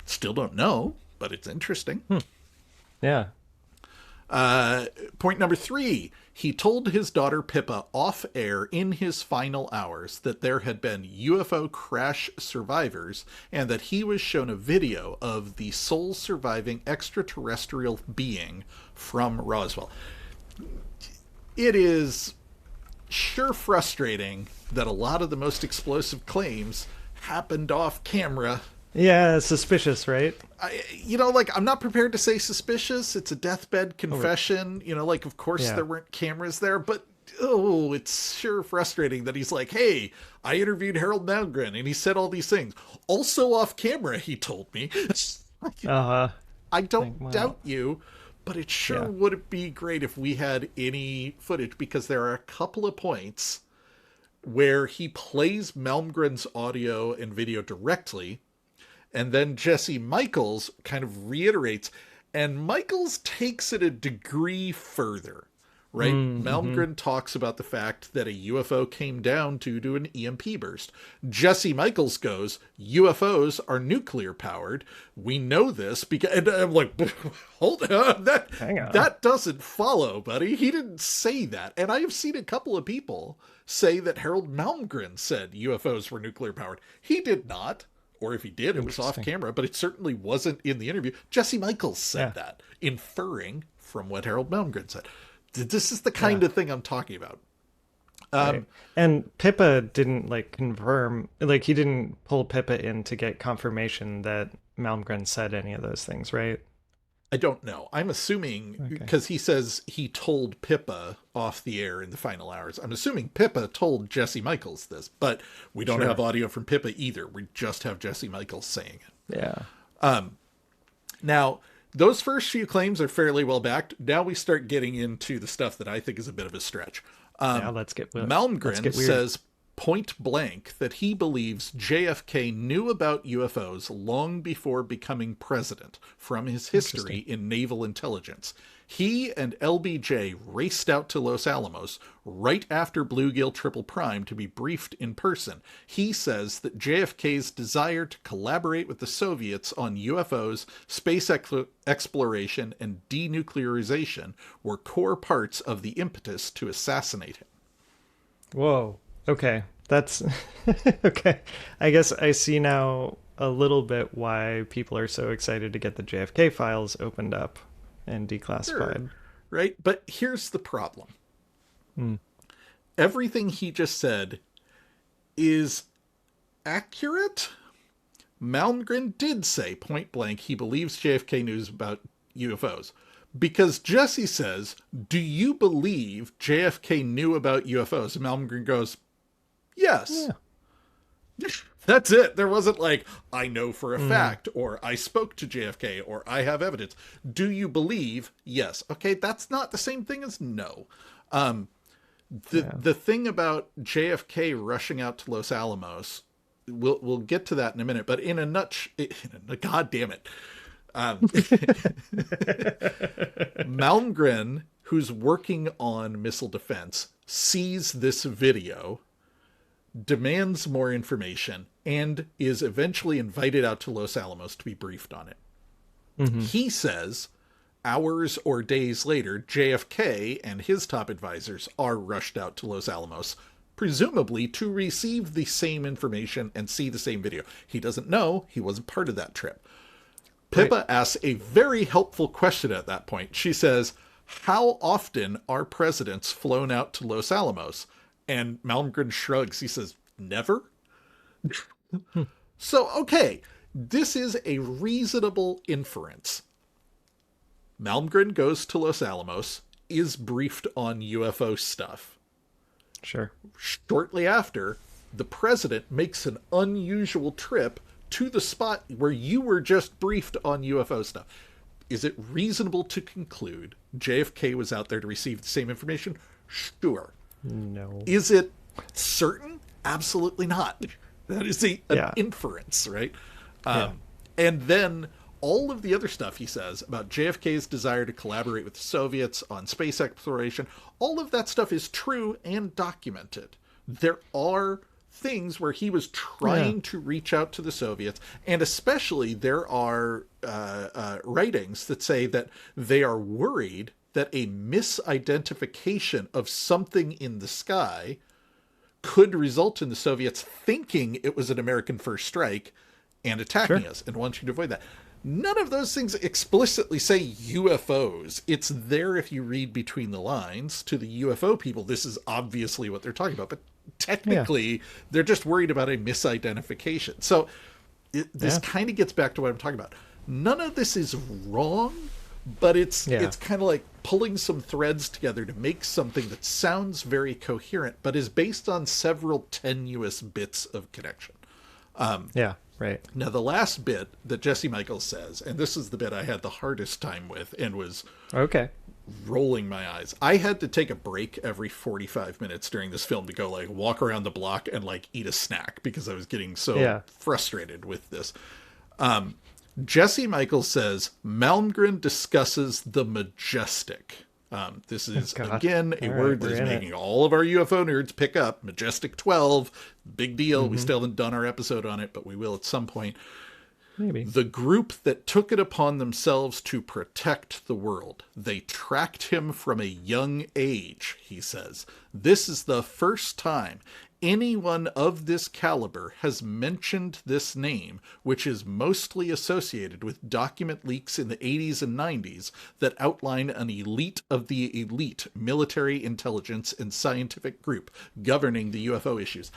Still don't know, but it's interesting. Yeah. Point number 3, he told his daughter Pippa off air in his final hours that there had been UFO crash survivors and that he was shown a video of the sole surviving extraterrestrial being from Roswell. It is sure frustrating that a lot of the most explosive claims happened off camera. Yeah, suspicious, right? I'm not prepared to say suspicious. It's a deathbed confession. Of course there weren't cameras there, but it's sure frustrating that he's like, hey, I interviewed Harald Malmgren and he said all these things. Also off camera, he told me. I don't doubt you, but it sure would be great if we had any footage, because there are a couple of points where he plays Malmgren's audio and video directly, and then Jesse Michels kind of reiterates, and Michels takes it a degree further, right? Malmgren talks about the fact that a UFO came down due to an EMP burst. Jesse Michels goes, UFOs are nuclear powered. We know this because, and I'm like, hold on, that doesn't follow, buddy. He didn't say that. And I have seen a couple of people say that Harald Malmgren said UFOs were nuclear powered. He did not. Or if he did, it was off camera, but it certainly wasn't in the interview. Jesse Michels said that, inferring from what Harald Malmgren said. This is the kind of thing I'm talking about. Right. And Pippa didn't confirm, he didn't pull Pippa in to get confirmation that Malmgren said any of those things, right? I don't know. I'm assuming, because he says he told Pippa off the air in the final hours. I'm assuming Pippa told Jesse Michels this, but we don't have audio from Pippa either. We just have Jesse Michels saying it. Yeah. Now, those first few claims are fairly well backed. Now we start getting into the stuff that I think is a bit of a stretch. Malmgren says point blank that he believes JFK knew about UFOs long before becoming president from his history in naval intelligence. He and LBJ raced out to Los Alamos right after Bluegill Triple Prime to be briefed in person. He says that JFK's desire to collaborate with the Soviets on UFOs, space exploration, and denuclearization were core parts of the impetus to assassinate him. Whoa. Okay. That's okay. I guess I see now a little bit why people are so excited to get the JFK files opened up and declassified. Sure, right? But here's the problem. Everything he just said is accurate. Malmgren did say point blank he believes JFK knew about UFOs. Because Jesse says, do you believe JFK knew about UFOs? And Malmgren goes, yes. Yeah. That's it. There wasn't I know for a fact, or I spoke to JFK, or I have evidence. Do you believe? Yes. Okay, that's not the same thing as no. The thing about JFK rushing out to Los Alamos, we'll get to that in a minute, but in a God damn it. Malmgren, who's working on missile defense, sees this video, demands more information, and is eventually invited out to Los Alamos to be briefed on it. He says hours or days later, JFK and his top advisors are rushed out to Los Alamos, presumably to receive the same information and see the same video. He doesn't know. He wasn't part of that trip. Pippa asks a very helpful question at that point. She says, how often are presidents flown out to Los Alamos? And Malmgren shrugs. He says, never. So, okay, this is a reasonable inference. Malmgren goes to Los Alamos, is briefed on UFO stuff. Sure. Shortly after, the president makes an unusual trip to the spot where you were just briefed on UFO stuff. Is it reasonable to conclude JFK was out there to receive the same information? Sure. No. Is it certain? Absolutely not. That is an inference, right? And then all of the other stuff he says about JFK's desire to collaborate with the Soviets on space exploration, all of that stuff is true and documented. There are things where he was trying to reach out to the Soviets, and especially there are writings that say that they are worried that a misidentification of something in the sky could result in the Soviets thinking it was an American first strike and attacking us and wanting to avoid that. None of those things explicitly say UFOs. It's there if you read between the lines. To the UFO people, this is obviously what they're talking about. But technically, they're just worried about a misidentification. So this kind of gets back to what I'm talking about. None of this is wrong, but it's kind of like pulling some threads together to make something that sounds very coherent, but is based on several tenuous bits of connection. Right. Now, the last bit that Jesse Michels says, and this is the bit I had the hardest time with and was rolling my eyes. I had to take a break every 45 minutes during this film to go like walk around the block and like eat a snack because I was getting so frustrated with this. Jesse Michels says, Malmgren discusses the majestic. This is, again, a word that is making all of our UFO nerds pick up. Majestic 12, big deal. We still haven't done our episode on it, but we will at some point. Maybe. The group that took it upon themselves to protect the world. They tracked him from a young age, he says. This is the first time anyone of this caliber has mentioned this name, which is mostly associated with document leaks in the 80s and 90s that outline an elite of the elite military intelligence and scientific group governing the UFO issues.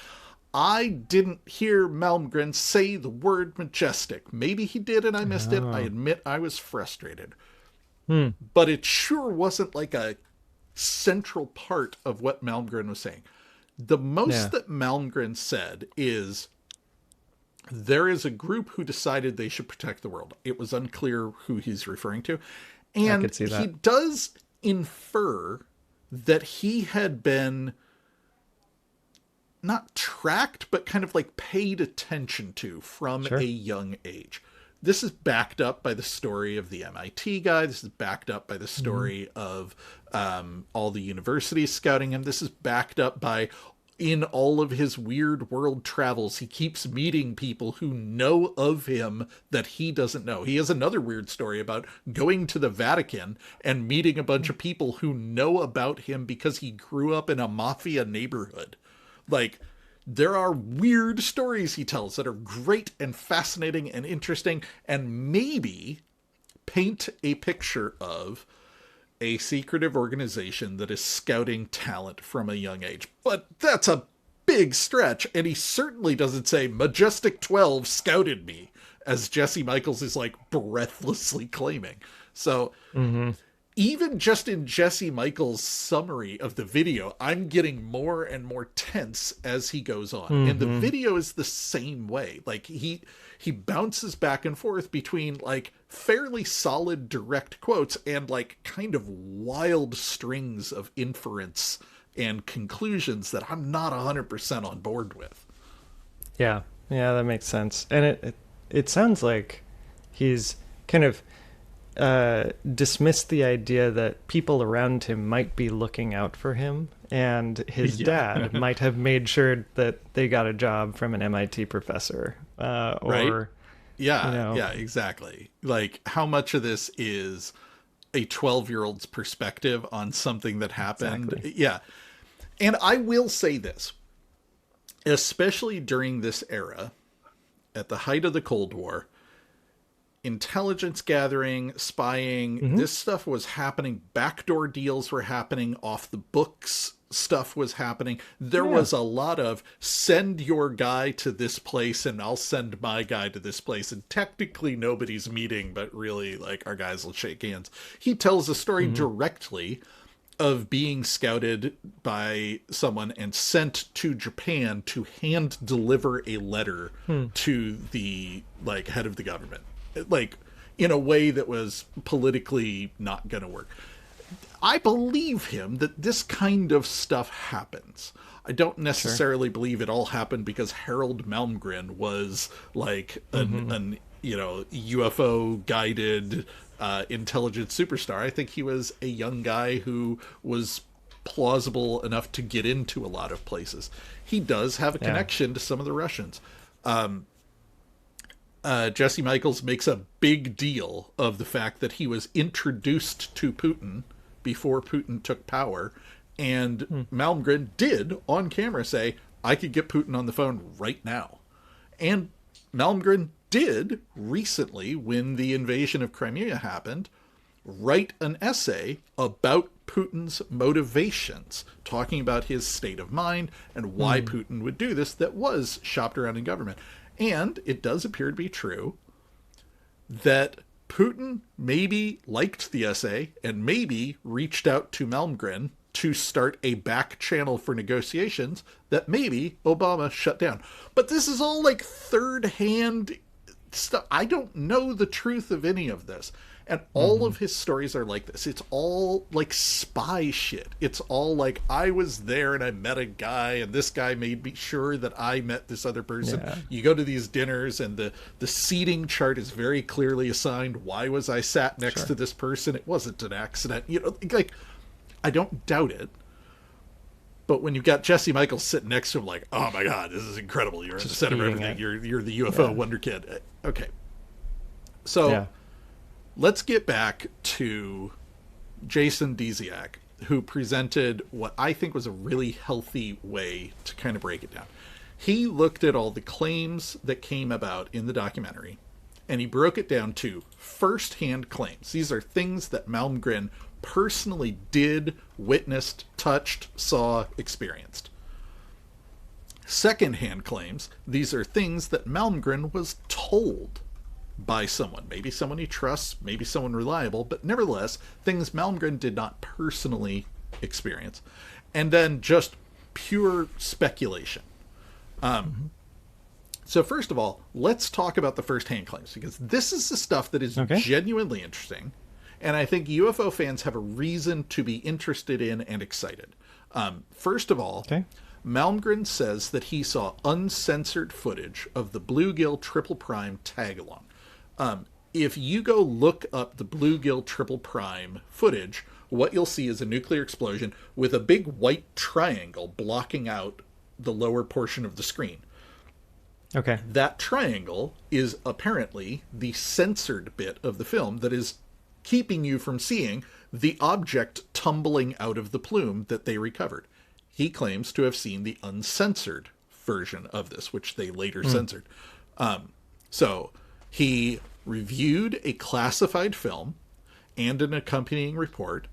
I didn't hear Malmgren say the word majestic. Maybe he did and I missed it. I admit I was frustrated. But it sure wasn't like a central part of what Malmgren was saying. The most that Malmgren said is there is a group who decided they should protect the world. It was unclear who he's referring to. And I could see that. He does infer that he had been not tracked, but kind of like paid attention to from a young age. This is backed up by the story of the MIT guy. This is backed up by the story of all the universities scouting him. This is backed up by, in all of his weird world travels, he keeps meeting people who know of him that he doesn't know. He has another weird story about going to the Vatican and meeting a bunch of people who know about him because he grew up in a mafia neighborhood. Like, there are weird stories he tells that are great and fascinating and interesting and maybe paint a picture of a secretive organization that is scouting talent from a young age. But that's a big stretch, and he certainly doesn't say Majestic 12 scouted me, as Jesse Michels is like breathlessly claiming. So even just in Jesse Michels' summary of the video, I'm getting more and more tense as he goes on. And the video is the same way. Like he bounces back and forth between like fairly solid direct quotes and like kind of wild strings of inference and conclusions that I'm not 100% on board with. Yeah, that makes sense. And it sounds like he's kind of dismissed the idea that people around him might be looking out for him, and his dad might have made sure that they got a job from an MIT professor. Or Yeah, exactly. Like, how much of this is a 12-year-old's perspective on something that happened? Exactly. Yeah. And I will say this, especially during this era, at the height of the Cold War, intelligence gathering, spying. This stuff was happening. Backdoor deals were happening. Off the books stuff was happening. There was a lot of send your guy to this place and I'll send my guy to this place. And technically nobody's meeting, but really like our guys will shake hands. He tells a story directly of being scouted by someone and sent to Japan to hand deliver a letter to the like head of the government, like in a way that was politically not going to work. I believe him that this kind of stuff happens. I don't necessarily believe it all happened because Harald Malmgren was like an UFO guided intelligent superstar. I think he was a young guy who was plausible enough to get into a lot of places. He does have a connection to some of the Russians. Jesse Michels makes a big deal of the fact that he was introduced to Putin before Putin took power. And Malmgren did on camera say, I could get Putin on the phone right now. And Malmgren did recently, when the invasion of Crimea happened, write an essay about Putin's motivations, talking about his state of mind and why Putin would do this, that was shopped around in government. And it does appear to be true that Putin maybe liked the essay and maybe reached out to Malmgren to start a back channel for negotiations that maybe Obama shut down. But this is all like third-hand stuff. I don't know the truth of any of this. And all of his stories are like this. It's all like spy shit. It's all like, I was there and I met a guy and this guy made me sure that I met this other person. Yeah. You go to these dinners and the seating chart is very clearly assigned. Why was I sat next to this person? It wasn't an accident. You know, like, I don't doubt it. But when you've got Jesse Michels sitting next to him like, oh my God, this is incredible. You're at the center of everything. You're the UFO wonder kid. Okay. So let's get back to Jason Dziak, who presented what I think was a really healthy way to kind of break it down. He looked at all the claims that came about in the documentary, and he broke it down to first-hand claims. These are things that Malmgren personally did, witnessed, touched, saw, experienced. Second-hand claims, these are things that Malmgren was told by someone, maybe someone he trusts, maybe someone reliable, but nevertheless, things Malmgren did not personally experience. And then just pure speculation. So first of all, let's talk about the first-hand claims, because this is the stuff that is genuinely interesting, and I think UFO fans have a reason to be interested in and excited. First of all, Malmgren says that he saw uncensored footage of the Bluegill Triple Prime tag-along. If you go look up the Bluegill Triple Prime footage, what you'll see is a nuclear explosion with a big white triangle blocking out the lower portion of the screen. Okay. That triangle is apparently the censored bit of the film that is keeping you from seeing the object tumbling out of the plume that they recovered. He claims to have seen the uncensored version of this, which they later censored. So he reviewed a classified film and an accompanying report,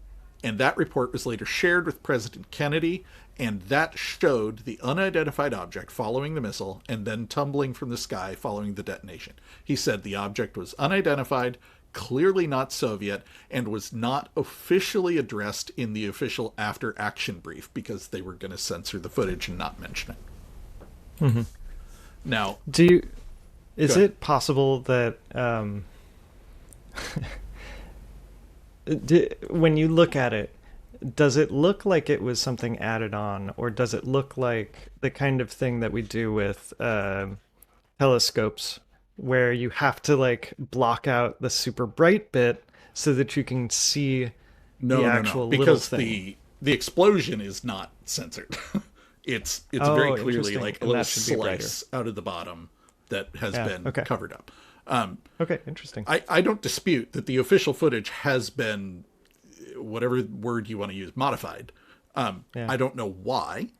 and that report was later shared with President Kennedy, and that showed the unidentified object following the missile and then tumbling from the sky following the detonation. He said the object was unidentified, clearly not Soviet, and was not officially addressed in the official after-action brief because they were going to censor the footage and not mention it. Now, is it possible that when you look at it, does it look like it was something added on, or does it look like the kind of thing that we do with telescopes, where you have to like block out the super bright bit so that you can see the actual little thing? Because the explosion is not censored. it's very clearly like a little slice out of the bottom that has been covered up. Okay, interesting. I don't dispute that the official footage has been, whatever word you want to use, modified. I don't know why.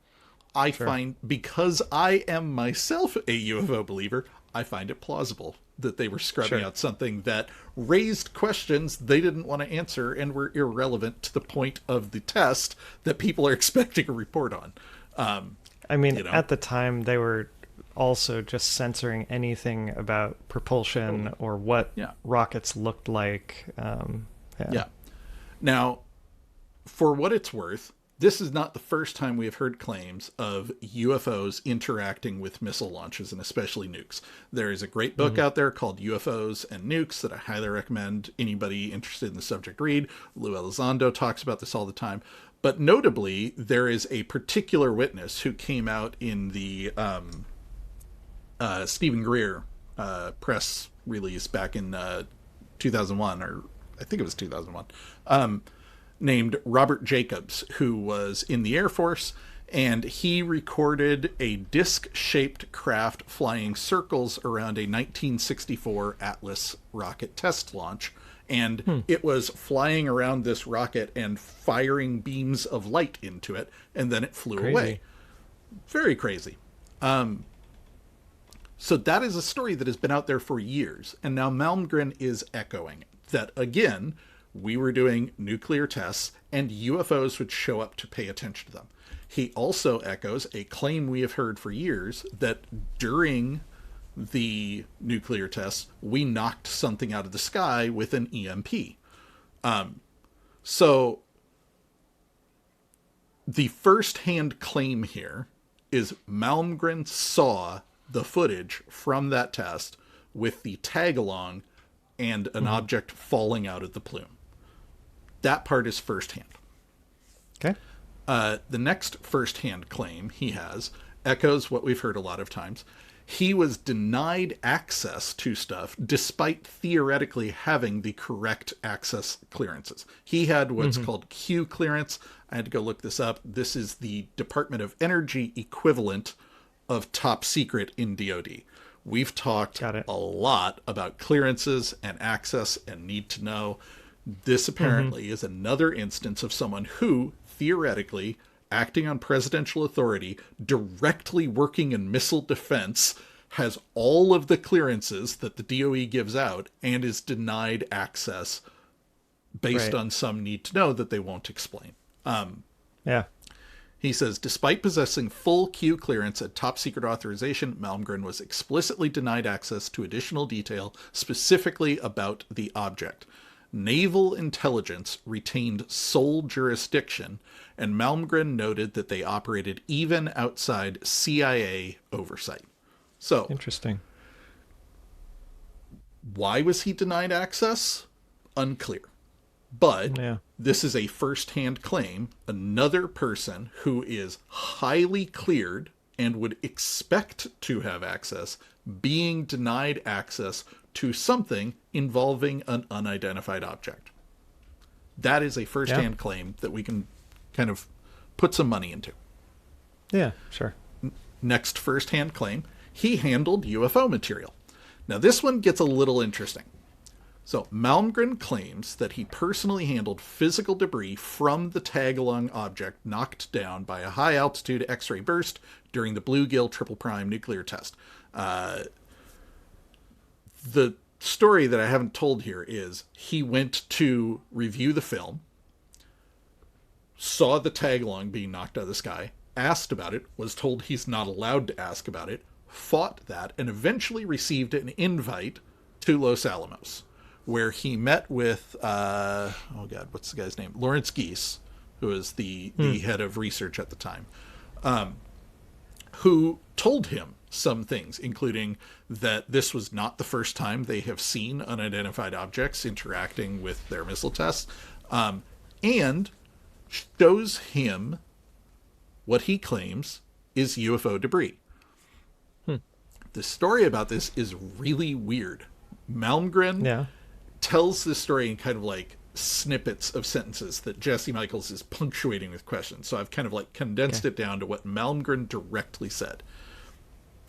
I find, because I am myself a UFO believer, I find it plausible that they were scrubbing Sure. out something that raised questions they didn't want to answer and were irrelevant to the point of the test that people are expecting a report on. I mean, You know? at the time, they were also just censoring anything about propulsion or what Yeah. rockets looked like. Yeah. Now, for what it's worth, this is not the first time we have heard claims of UFOs interacting with missile launches and especially nukes. There is a great book out there called UFOs and Nukes that I highly recommend anybody interested in the subject read. Lou Elizondo talks about this all the time. But notably, there is a particular witness who came out in the Stephen Greer press release back in 2001, or I think it was 2001, named Robert Jacobs, who was in the Air Force, and he recorded a disc-shaped craft flying circles around a 1964 Atlas rocket test launch. And it was flying around this rocket and firing beams of light into it, and then it flew away. Very crazy. So that is a story that has been out there for years, and now Malmgren is echoing it. That, again, we were doing nuclear tests, and UFOs would show up to pay attention to them. He also echoes a claim we have heard for years that during the nuclear tests, we knocked something out of the sky with an EMP. So the first-hand claim here is Malmgren saw the footage from that test with the tag-along and an object falling out of the plume. That part is first-hand. Okay. The next first-hand claim he has echoes what we've heard a lot of times. He was denied access to stuff despite theoretically having the correct access clearances. He had what's called Q clearance. I had to go look this up. This is the Department of Energy equivalent of top secret in DoD. We've talked a lot about clearances and access and need to know. This apparently is another instance of someone who, theoretically, acting on presidential authority, directly working in missile defense, has all of the clearances that the DOE gives out and is denied access based on some need to know that they won't explain. He says, despite possessing full Q clearance and top secret authorization, Malmgren was explicitly denied access to additional detail specifically about the object. Naval intelligence retained sole jurisdiction, and Malmgren noted that they operated even outside CIA oversight. So, interesting. Why was he denied access? Unclear. But this is a first-hand claim. Another person who is highly cleared and would expect to have access being denied access to something involving an unidentified object. That is a first-hand claim that we can kind of put some money into. Yeah, sure. Next first-hand claim, he handled UFO material. Now this one gets a little interesting. So Malmgren claims that he personally handled physical debris from the tag-along object knocked down by a high-altitude X-ray burst during the Bluegill Triple Prime nuclear test. The story that I haven't told here is he went to review the film, saw the tag-along being knocked out of the sky, asked about it, was told he's not allowed to ask about it, fought that, and eventually received an invite to Los Alamos, where he met with, what's the guy's name? Lawrence Geese, who is the head of research at the time, who told him some things, including that this was not the first time they have seen unidentified objects interacting with their missile tests, and shows him what he claims is UFO debris. The story about this is really weird. Malmgren tells this story in kind of like snippets of sentences that Jesse Michels is punctuating with questions. So I've kind of like condensed it down to what Malmgren directly said.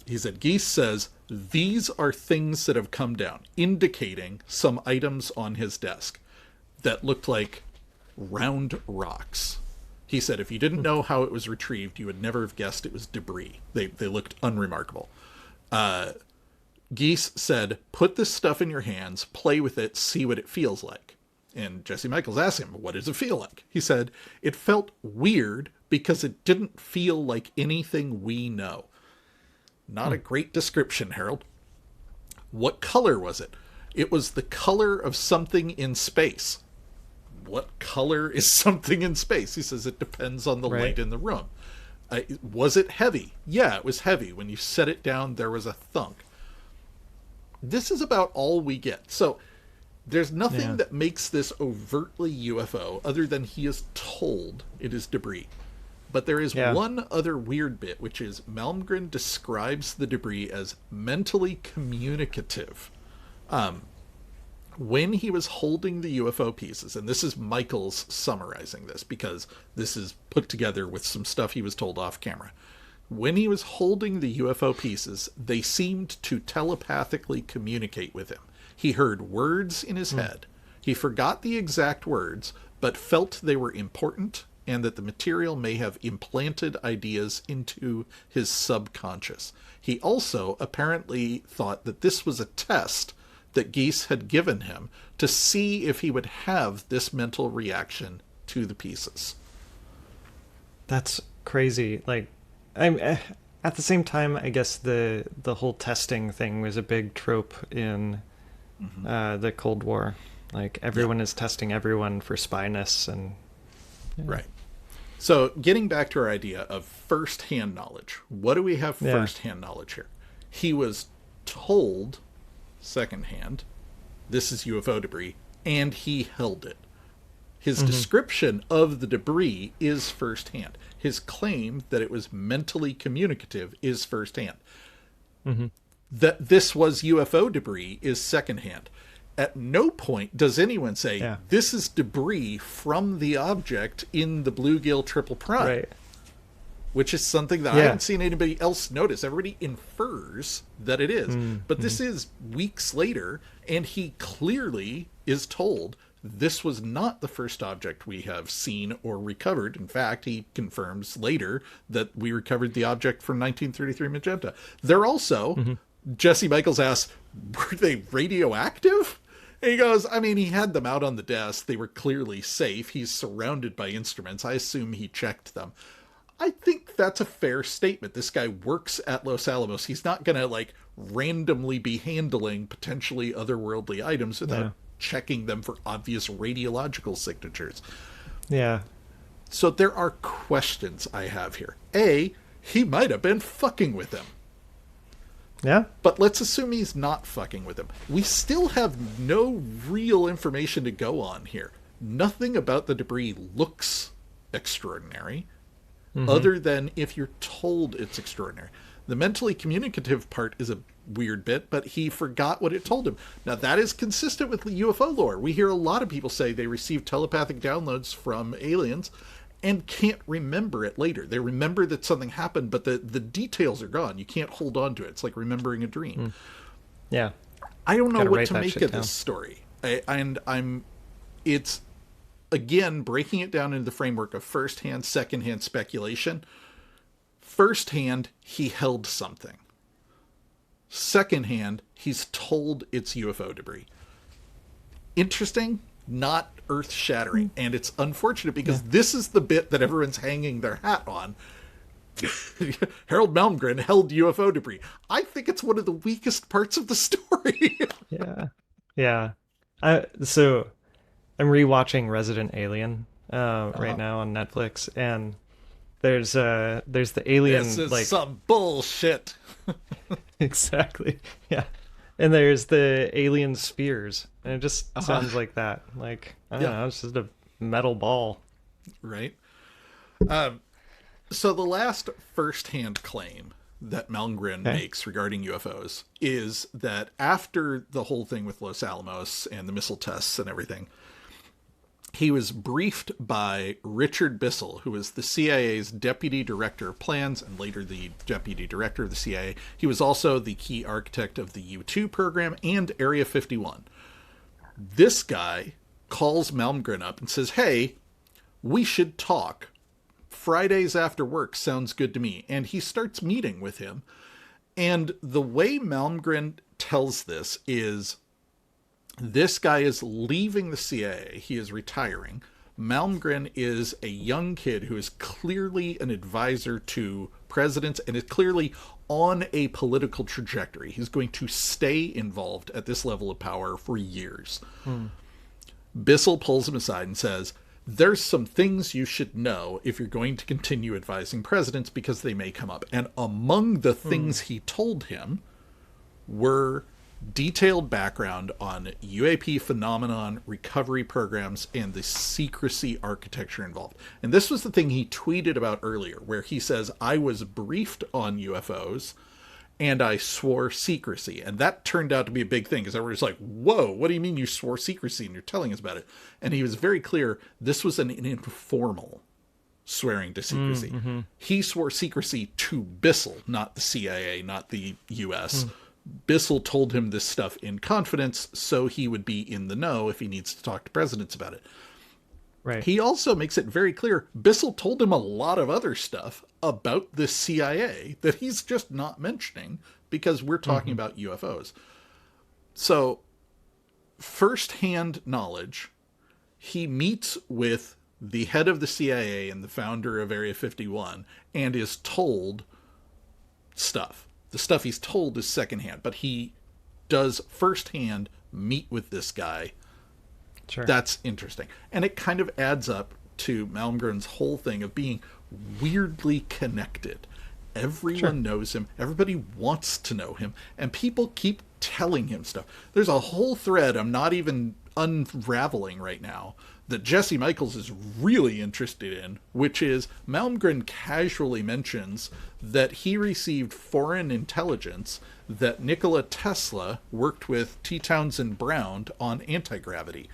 He said, Geese says, these are things that have come down, indicating some items on his desk that looked like round rocks. He said, if you didn't know how it was retrieved, you would never have guessed it was debris. They looked unremarkable. Geese said, "Put this stuff in your hands, play with it, see what it feels like." And Jesse Michels asked him, "What does it feel like?" He said, "It felt weird because it didn't feel like anything we know." Not a great description, Harold. What color was it? It was the color of something in space. What color is something in space? He says it depends on the light in the room. Was it heavy? Yeah, it was heavy. When you set it down, there was a thunk. This is about all we get. So there's nothing that makes this overtly UFO other than he is told it is debris. But there is one other weird bit, which is Malmgren describes the debris as mentally communicative. When he was holding the UFO pieces, and this is Michels summarizing this because this is put together with some stuff he was told off camera. When he was holding the UFO pieces, they seemed to telepathically communicate with him. He heard words in his head. He forgot the exact words, but felt they were important and that the material may have implanted ideas into his subconscious. He also apparently thought that this was a test that Geese had given him to see if he would have this mental reaction to the pieces. That's crazy. Like, I'm at the same time, I guess the whole testing thing was a big trope in the Cold War. Like, everyone is testing everyone for spyness and right. So getting back to our idea of first-hand knowledge, what do we have first-hand knowledge here? He was told secondhand, this is UFO debris, and he held it. His description of the debris is firsthand. His claim that it was mentally communicative is firsthand. That this was UFO debris is secondhand. At no point does anyone say, this is debris from the object in the bluegill triple prime. Right. Which is something that I haven't seen anybody else notice. Everybody infers that it is. But this is weeks later, and he clearly is told this was not the first object we have seen or recovered. In fact, he confirms later that we recovered the object from 1933 Magenta. They're also, Jesse Michels asks, were they radioactive? And he goes, I mean, he had them out on the desk. They were clearly safe. He's surrounded by instruments. I assume he checked them. I think that's a fair statement. This guy works at Los Alamos. He's not going to, like, randomly be handling potentially otherworldly items without checking them for obvious radiological signatures. Yeah. So there are questions I have here. A, he might have been fucking with him. Yeah. But let's assume he's not fucking with him. We still have no real information to go on here. Nothing about the debris looks extraordinary. Other than if you're told it's extraordinary. The mentally communicative part is a weird bit, but he forgot what it told him. Now, that is consistent with the UFO lore. We hear a lot of people say they received telepathic downloads from aliens and can't remember it later. They remember that something happened, but the details are gone. You can't hold on to it. It's like remembering a dream. Yeah. I don't know what to make of this story. It's... Again, breaking it down into the framework of first-hand, second-hand speculation. First-hand, he held something. Second-hand, he's told it's UFO debris. Interesting, not earth-shattering. And it's unfortunate because this is the bit that everyone's hanging their hat on. Harald Malmgren held UFO debris. I think it's one of the weakest parts of the story. Yeah. So... I'm rewatching Resident Alien right now on Netflix, and there's the alien. This is like some bullshit. Exactly. Yeah, and there's the alien spears, and it just sounds like that. Like I don't know, it's just a metal ball. Right. So the last first-hand claim that Malmgren makes regarding UFOs is that after the whole thing with Los Alamos and the missile tests and everything, he was briefed by Richard Bissell, who was the CIA's deputy director of plans and later the deputy director of the CIA. He was also the key architect of the U-2 program and Area 51. This guy calls Malmgren up and says, hey, we should talk. Fridays after work sounds good to me. And he starts meeting with him. And the way Malmgren tells this guy is leaving the CIA. He is retiring. Malmgren is a young kid who is clearly an advisor to presidents and is clearly on a political trajectory. He's going to stay involved at this level of power for years. Bissell pulls him aside and says, there's some things you should know if you're going to continue advising presidents because they may come up. And among the things he told him were detailed background on UAP phenomenon, recovery programs, and the secrecy architecture involved. And this was the thing he tweeted about earlier, where he says, I was briefed on UFOs and I swore secrecy. And that turned out to be a big thing because everyone's like, whoa, what do you mean you swore secrecy and you're telling us about it? And he was very clear, this was an informal swearing to secrecy. He swore secrecy to Bissell, not the CIA, not the US. Bissell told him this stuff in confidence so he would be in the know if he needs to talk to presidents about it. Right. He also makes it very clear Bissell told him a lot of other stuff about the CIA that he's just not mentioning because we're talking about UFOs. So, first-hand knowledge, he meets with the head of the CIA and the founder of Area 51 and is told stuff. The stuff he's told is secondhand, but he does firsthand meet with this guy. Sure. That's interesting. And it kind of adds up to Malmgren's whole thing of being weirdly connected. Everyone knows him. Everybody wants to know him. And people keep telling him stuff. There's a whole thread I'm not even unraveling right now that Jesse Michels is really interested in, which is Malmgren casually mentions that he received foreign intelligence that Nikola Tesla worked with T. Townsend Brown on anti-gravity.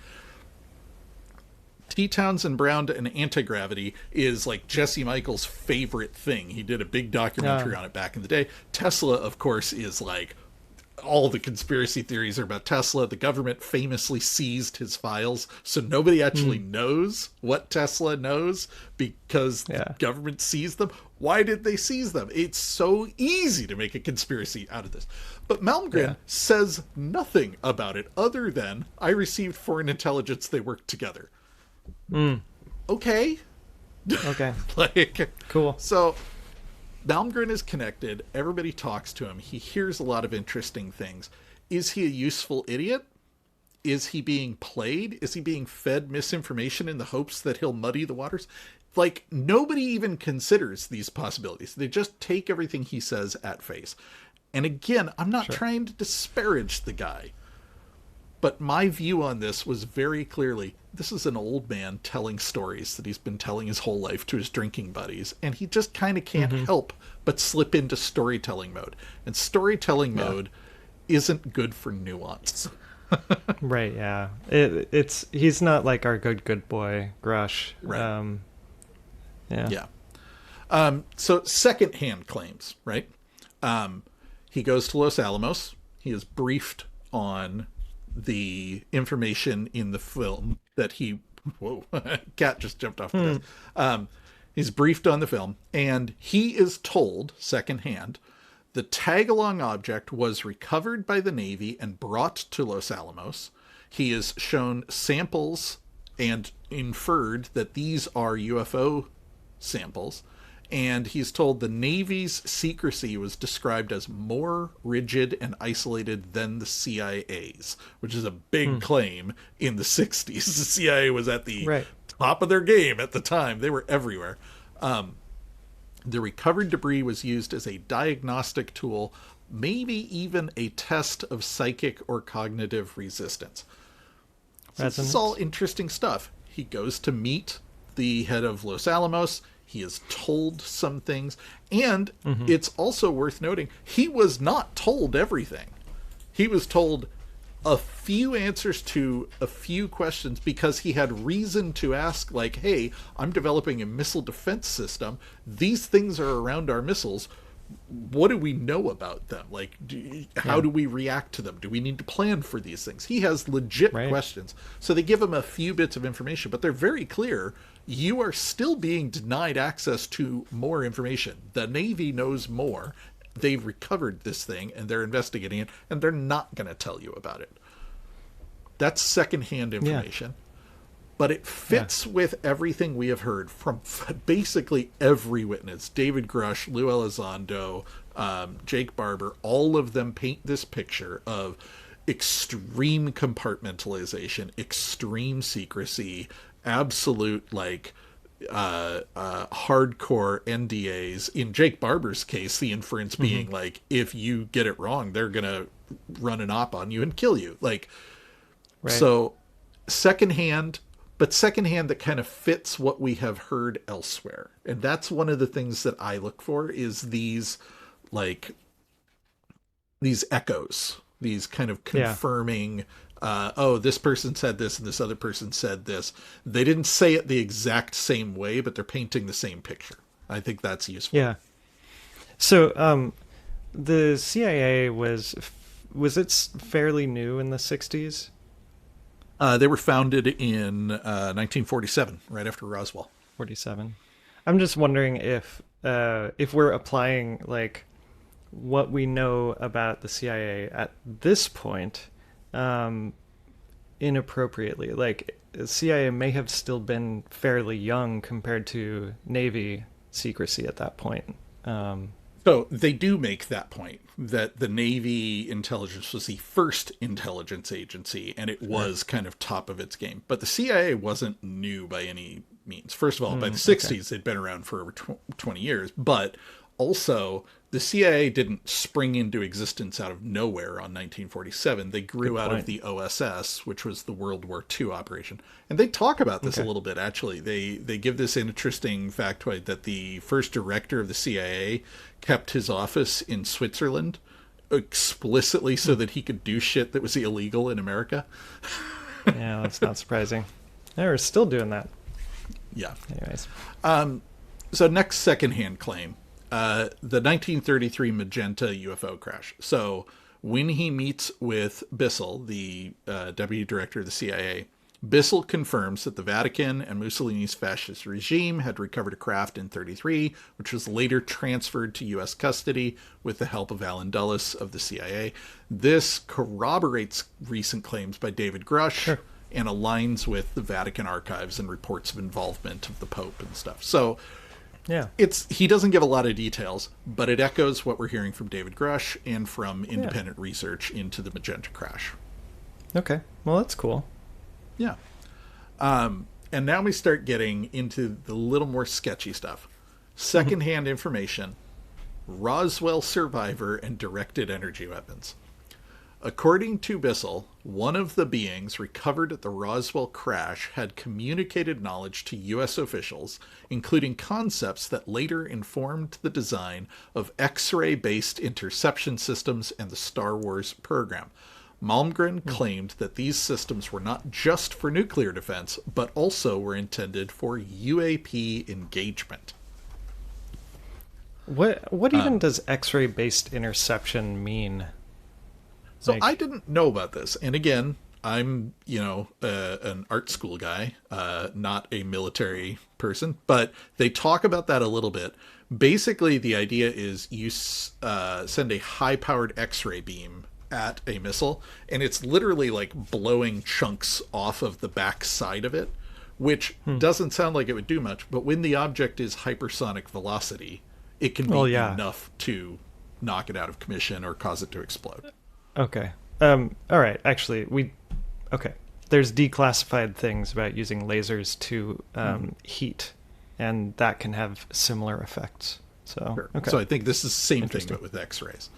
T. Townsend Brown and anti-gravity is like Jesse Michels' favorite thing. He did a big documentary on it back in the day. Tesla, of course, is like all the conspiracy theories are about Tesla. The government famously seized his files, so nobody actually knows what Tesla knows because the government seized them. Why did they seize them? It's so easy to make a conspiracy out of this. But Malmgren says nothing about it other than, I received foreign intelligence, they worked together. Okay. Like, cool. So Malmgren is connected. Everybody talks to him. He hears a lot of interesting things. Is he a useful idiot? Is he being played? Is he being fed misinformation in the hopes that he'll muddy the waters? Like, nobody even considers these possibilities. They just take everything he says at face. And again, I'm not trying to disparage the guy. But my view on this was very clearly, this is an old man telling stories that he's been telling his whole life to his drinking buddies, and he just kind of can't help but slip into storytelling mode. And storytelling mode isn't good for nuance. Right, yeah. He's not like our good boy, Grush. Right. So secondhand claims, right? He goes to Los Alamos. He is briefed on the information in the film that he cat just jumped off the desk. He's briefed on the film, and he is told secondhand the tag-along object was recovered by the Navy and brought to Los Alamos. He is shown samples and inferred that these are UFO samples. And he's told the Navy's secrecy was described as more rigid and isolated than the CIA's, which is a big claim in the 60s. The CIA was at the top of their game at the time. They were everywhere. The recovered debris was used as a diagnostic tool, maybe even a test of psychic or cognitive resistance. So this is all interesting stuff. He goes to meet the head of Los Alamos. He is told some things, and it's also worth noting, he was not told everything. He was told a few answers to a few questions because he had reason to ask, like, hey, I'm developing a missile defense system. These things are around our missiles. What do we know about them? Like, how do we react to them? Do we need to plan for these things? He has legit questions. So they give him a few bits of information, but they're very clear. You are still being denied access to more information. The Navy knows more. they've recovered this thing and they're investigating it, and they're not going to tell you about it. That's secondhand information. But it fits with everything we have heard from basically every witness. David Grush, Lou Elizondo, Jake Barber, all of them paint this picture of extreme compartmentalization, extreme secrecy, absolute, like, hardcore NDAs. In Jake Barber's case, the inference being, like, if you get it wrong, they're going to run an op on you and kill you. Like, so secondhand, but secondhand that kind of fits what we have heard elsewhere. And that's one of the things that I look for, is these, like, these echoes, these kind of confirming, oh, this person said this and this other person said this. They didn't say it the exact same way, but they're painting the same picture. I think that's useful. Yeah. So the CIA was it fairly new in the 60s? They were founded in 1947, right after Roswell. 47. I'm just wondering if we're applying, like, what we know about the CIA at this point inappropriately. Like, the CIA may have still been fairly young compared to Navy secrecy at that point. So they do make that point, that the Navy intelligence was the first intelligence agency, and it was kind of top of its game. But the CIA wasn't new by any means. First of all, by the 60s, they'd been around for over 20 years. But also, the CIA didn't spring into existence out of nowhere on 1947. They grew out of the OSS, which was the World War II operation. And they talk about this a little bit, actually. They give this interesting factoid that the first director of the CIA kept his office in Switzerland explicitly so that he could do shit that was illegal in America. Yeah, that's not surprising. We're still doing that. Yeah. Anyways. So next secondhand claim. The 1933 Magenta UFO crash. So when he meets with Bissell, the deputy director of the CIA, Bissell confirms that the Vatican and Mussolini's fascist regime had recovered a craft in 1933, which was later transferred to U.S. custody with the help of Alan Dulles of the CIA. This corroborates recent claims by David Grush and aligns with the Vatican archives and reports of involvement of the Pope and stuff. So yeah, he doesn't give a lot of details, but it echoes what we're hearing from David Grush and from independent research into the Magenta crash. Okay, well, that's cool. Yeah. And now we start getting into the little more sketchy stuff. Secondhand information, Roswell survivor, and directed energy weapons. According to Bissell, one of the beings recovered at the Roswell crash had communicated knowledge to U.S. officials, including concepts that later informed the design of X-ray-based interception systems and the Star Wars program. Malmgren claimed that these systems were not just for nuclear defense, but also were intended for UAP engagement. What even does X-ray based interception mean? So I didn't know about this, and again, I'm an art school guy, not a military person, but they talk about that a little bit. Basically, the idea is you send a high-powered X-ray beam at a missile, and it's literally like blowing chunks off of the back side of it, which doesn't sound like it would do much, but when the object is hypersonic velocity, it can be enough to knock it out of commission or cause it to explode. Okay. All right. Actually, there's declassified things about using lasers to heat, and that can have similar effects. So, sure. So I think this is the same thing, but with X-rays.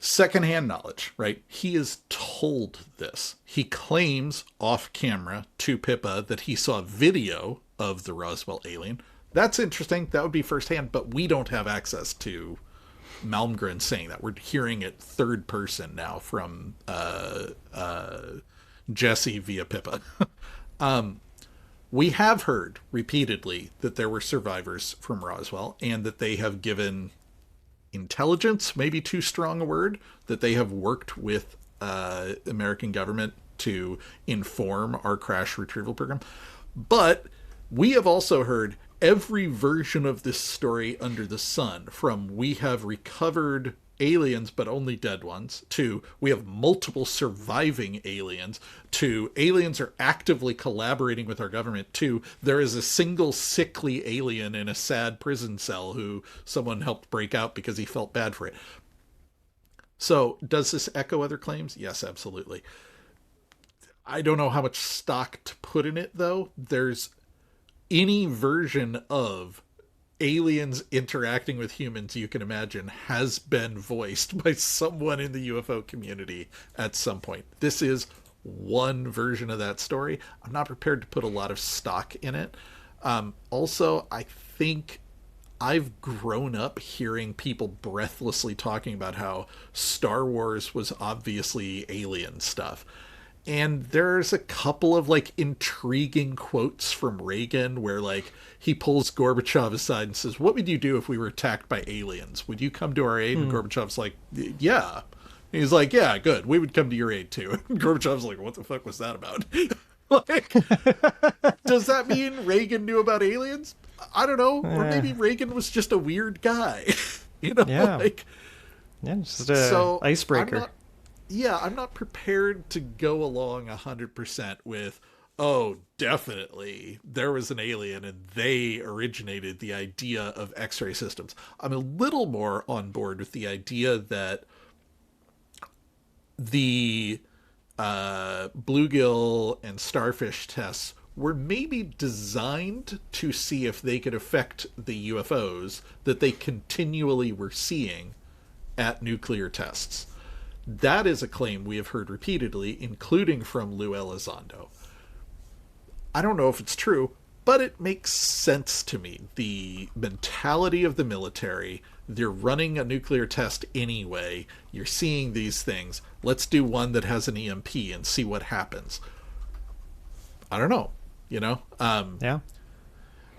Secondhand knowledge, right? He is told this. He claims off camera to Pippa that he saw video of the Roswell alien. That's interesting. That would be firsthand, but we don't have access to Malmgren saying that. We're hearing it third person now from Jesse via Pippa. We have heard repeatedly that there were survivors from Roswell and that they have given intelligence, maybe too strong a word, that they have worked with American government to inform our crash retrieval program. But we have also heard every version of this story under the sun, from we have recovered aliens but only dead ones, to we have multiple surviving aliens, to aliens are actively collaborating with our government, to there is a single sickly alien in a sad prison cell who someone helped break out because he felt bad for it. So does this echo other claims? Yes, absolutely. I don't know how much stock to put in it, though. There's any version of aliens interacting with humans you can imagine has been voiced by someone in the UFO community at some point. This is one version of that story. I'm not prepared to put a lot of stock in it. Also, I think I've grown up hearing people breathlessly talking about how Star Wars was obviously alien stuff. And there's a couple of like intriguing quotes from Reagan where like he pulls Gorbachev aside and says, "What would you do if we were attacked by aliens? Would you come to our aid?" And Gorbachev's like, "Yeah." And he's like, "Yeah, good. We would come to your aid too." And Gorbachev's like, "What the fuck was that about?" Like, does that mean Reagan knew about aliens? I don't know. Or maybe Reagan was just a weird guy. You know, Yeah. like, Yeah, just a icebreaker. I'm not prepared to go along 100% with, oh, definitely there was an alien and they originated the idea of X-ray systems. I'm a little more on board with the idea that the bluegill and starfish tests were maybe designed to see if they could affect the UFOs that they continually were seeing at nuclear tests. That is a claim we have heard repeatedly, including from Lou Elizondo. I don't know if it's true, but it makes sense to me. The mentality of the military, they're running a nuclear test anyway. You're seeing these things. Let's do one that has an EMP and see what happens. I don't know, you know? Yeah.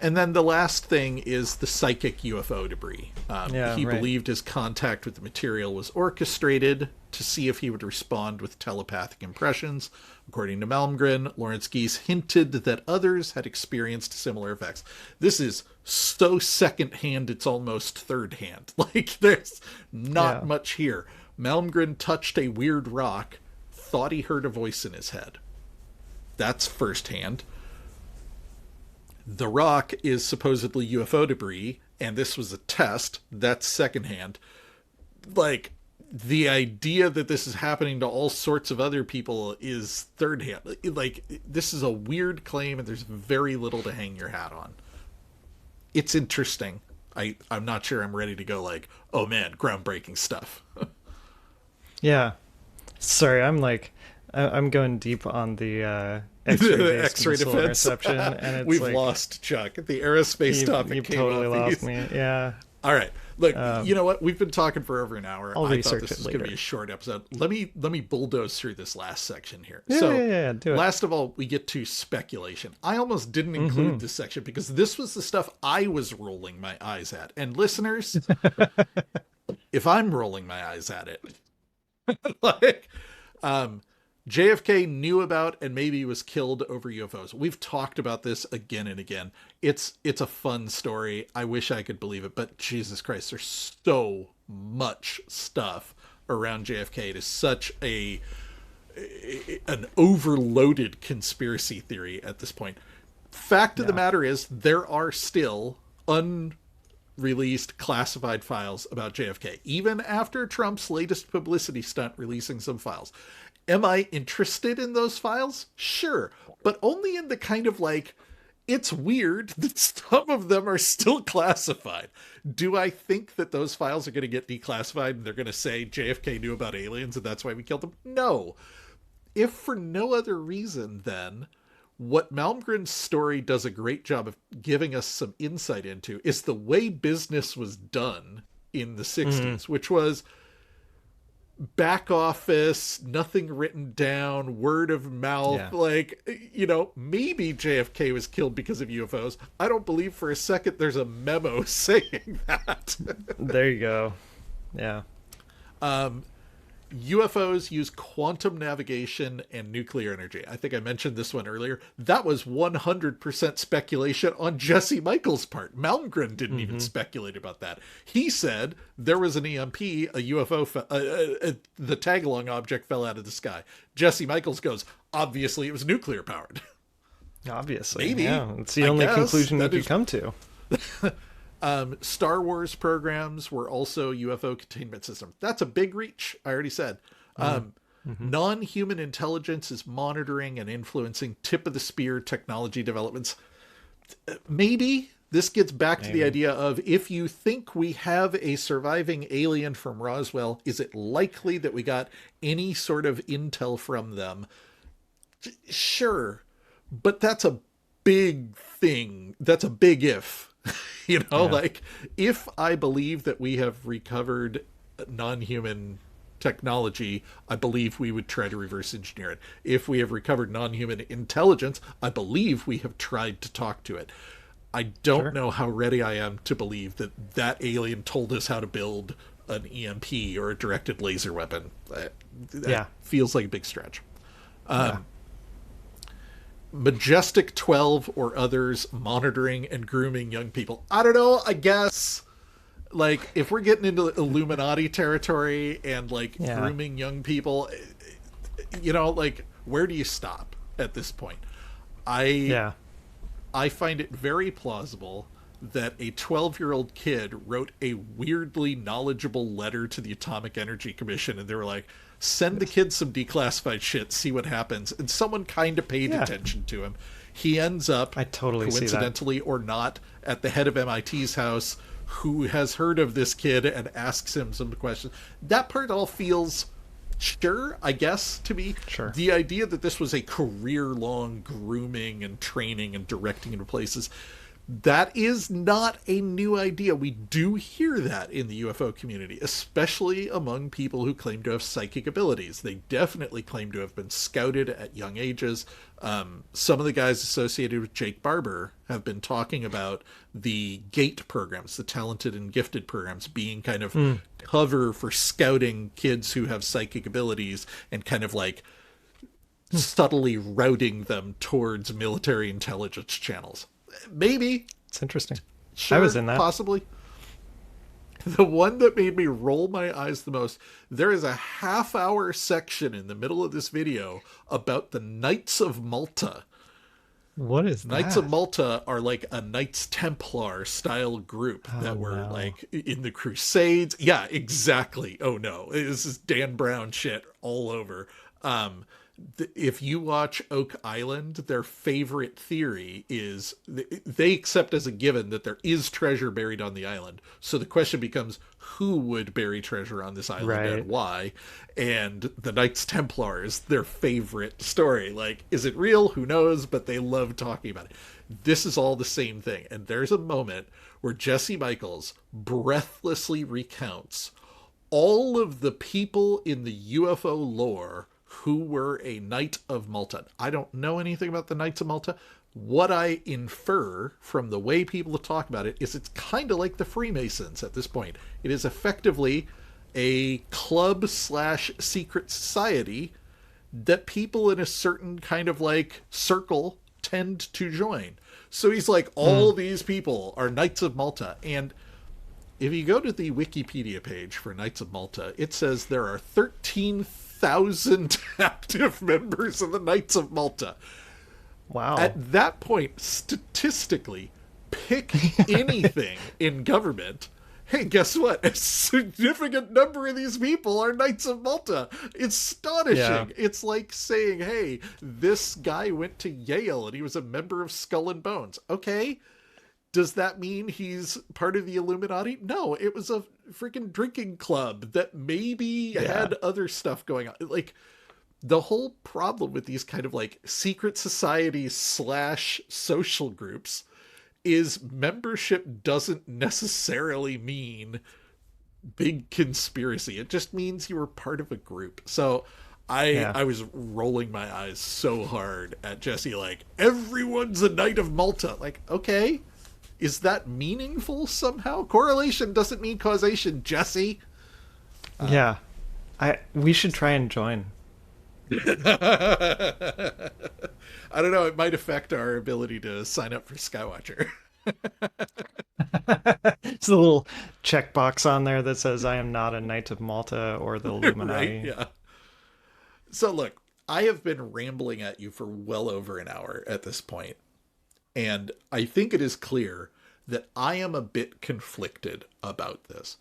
And then the last thing is the psychic UFO debris. He right. believed his contact with the material was orchestrated to see if he would respond with telepathic impressions. According to Malmgren, Lawrence Geese hinted that others had experienced similar effects. This is so secondhand, it's almost third hand. Like, there's not much here. Malmgren touched a weird rock, thought he heard a voice in his head. That's firsthand. The rock is supposedly UFO debris, and this was a test. That's secondhand. Like, the idea that this is happening to all sorts of other people is third hand. Like, this is a weird claim, and there's very little to hang your hat on. It's interesting. I'm not sure I'm ready to go like, oh man, groundbreaking stuff. Yeah. Sorry, I'm going deep on the X-ray X-ray missile defense interception, and it's We've like, lost Chuck. The aerospace topic you came totally up. lost me. Yeah. All right. Look, you know what? We've been talking for over an hour. I'll I thought research this it was going to later. be a short episode. Let me bulldoze through this last section here. Yeah, do it. Last of all, we get to speculation. I almost didn't include this section because this was the stuff I was rolling my eyes at. And listeners, if I'm rolling my eyes at it, like, JFK knew about and maybe was killed over UFOs. We've talked about this again and again. It's a fun story. I wish I could believe it, but Jesus Christ, there's so much stuff around JFK. It is such an overloaded conspiracy theory at this point. Fact of the matter is, there are still unreleased classified files about JFK, even after Trump's latest publicity stunt releasing some files. Am I interested in those files? Sure, but only in the kind of like, it's weird that some of them are still classified. Do I think that those files are going to get declassified and they're going to say JFK knew about aliens and that's why we killed him? No. If for no other reason, then what Malmgren's story does a great job of giving us some insight into is the way business was done in the 60s, which was back office, nothing written down, word of mouth. Like, you know, maybe JFK was killed because of UFOs. I don't believe for a second there's a memo saying that. There you go. Yeah. UFOs use quantum navigation and nuclear energy. I think I mentioned this one earlier. That was 100% speculation on Jesse Michels' part. Malmgren didn't even speculate about that. He said there was an EMP, a UFO, the tag-along object fell out of the sky. Jesse Michels goes, obviously it was nuclear powered. Obviously. Maybe. Yeah, it's the only conclusion you could come to. Star Wars programs were also UFO containment systems. That's a big reach. I already said. Non-human intelligence is monitoring and influencing tip of the spear technology developments. Maybe this gets back to the idea of, if you think we have a surviving alien from Roswell, is it likely that we got any sort of intel from them? Sure. But that's a big thing. That's a big if. Like, if I believe that we have recovered non-human technology, I believe we would try to reverse engineer it. If we have recovered non-human intelligence, I believe we have tried to talk to it. I don't know how ready I am to believe that that alien told us how to build an EMP or a directed laser weapon. That feels like a big stretch. Majestic 12 or others monitoring and grooming young people. I don't know, I guess, like, if we're getting into Illuminati territory and, like, grooming young people, like, where do you stop at this point? I find it very plausible that a 12-year-old kid wrote a weirdly knowledgeable letter to the Atomic Energy Commission, and they were like, send the kid some declassified shit, see what happens. And someone kind of paid attention to him. He ends up, coincidentally or not, at the head of MIT's house, who has heard of this kid and asks him some questions. That part all feels sure, I guess, to me. Sure. The idea that this was a career-long grooming and training and directing into places, that is not a new idea. We do hear that in the UFO community, especially among people who claim to have psychic abilities. They definitely claim to have been scouted at young ages. Some of the guys associated with Jake Barber have been talking about the GATE programs, the talented and gifted programs, being kind of cover for scouting kids who have psychic abilities and kind of like subtly routing them towards military intelligence channels. Maybe. It's interesting. Sure, I was in that. Possibly. The one that made me roll my eyes the most, there is a half-hour section in the middle of this video about the Knights of Malta. What is that? Knights of Malta are like a Knights Templar style group that were like in the Crusades. Yeah, exactly. Oh no. This is Dan Brown shit all over. If you watch Oak Island, their favorite theory is they accept as a given that there is treasure buried on the island. So the question becomes, who would bury treasure on this island and why? And the Knights Templar is their favorite story. Like, is it real? Who knows? But they love talking about it. This is all the same thing. And there's a moment where Jesse Michels breathlessly recounts all of the people in the UFO lore who were a Knight of Malta. I don't know anything about the Knights of Malta. What I infer from the way people talk about it is it's kind of like the Freemasons at this point. It is effectively a club / secret society that people in a certain kind of like circle tend to join. So he's like, all these people are Knights of Malta. And if you go to the Wikipedia page for Knights of Malta, it says there are 13,000 active members of the Knights of Malta. Wow. At that point, statistically, pick anything in government. Hey, guess what? A significant number of these people are Knights of Malta. It's astonishing. Yeah. It's like saying, hey, this guy went to Yale and he was a member of Skull and Bones. Okay. Does that mean he's part of the Illuminati? No, it was a freaking drinking club that maybe had other stuff going on. Like, the whole problem with these kind of like secret societies / social groups is membership doesn't necessarily mean big conspiracy. It just means you were part of a group. So I was rolling my eyes so hard at Jesse, like, everyone's a Knight of Malta. Like, okay. Is that meaningful somehow? Correlation doesn't mean causation, Jesse. Yeah. We should try and join. I don't know. It might affect our ability to sign up for Skywatcher. It's a little checkbox on there that says I am not a Knight of Malta or the Illuminati. Right? Yeah. So look, I have been rambling at you for well over an hour at this point, and I think it is clear that I am a bit conflicted about this.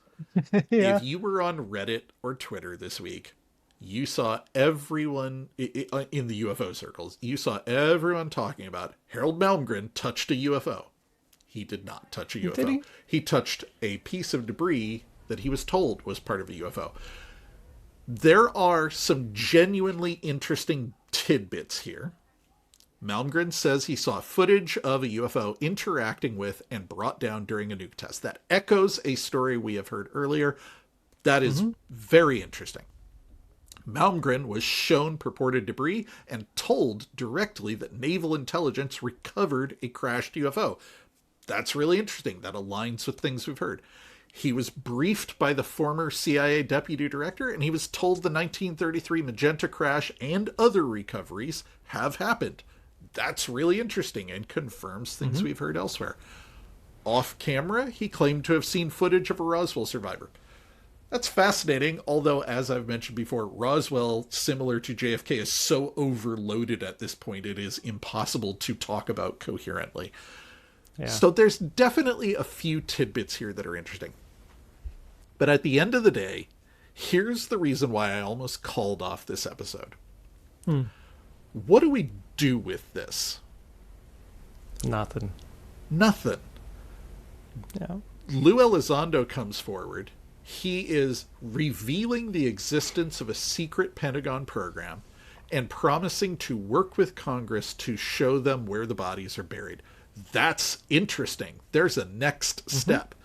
Yeah. If you were on Reddit or Twitter this week, you saw everyone in the UFO circles, you saw everyone talking about Harald Malmgren touched a UFO. He did not touch a UFO. Did he? He touched a piece of debris that he was told was part of a UFO. There are some genuinely interesting tidbits here. Malmgren says he saw footage of a UFO interacting with and brought down during a nuke test. That echoes a story we have heard earlier. That is very interesting. Malmgren was shown purported debris and told directly that naval intelligence recovered a crashed UFO. That's really interesting. That aligns with things we've heard. He was briefed by the former CIA deputy director, and he was told the 1933 Magenta crash and other recoveries have happened. That's really interesting and confirms things we've heard elsewhere. Off camera, he claimed to have seen footage of a Roswell survivor. That's fascinating, although, as I've mentioned before, Roswell, similar to JFK, is so overloaded at this point, it is impossible to talk about coherently. Yeah. So there's definitely a few tidbits here that are interesting. But at the end of the day, here's the reason why I almost called off this episode. What do we do with this? Nothing. Yeah. Lou Elizondo comes forward. He is revealing the existence of a secret Pentagon program and promising to work with Congress to show them where the bodies are buried. That's interesting. There's a next step.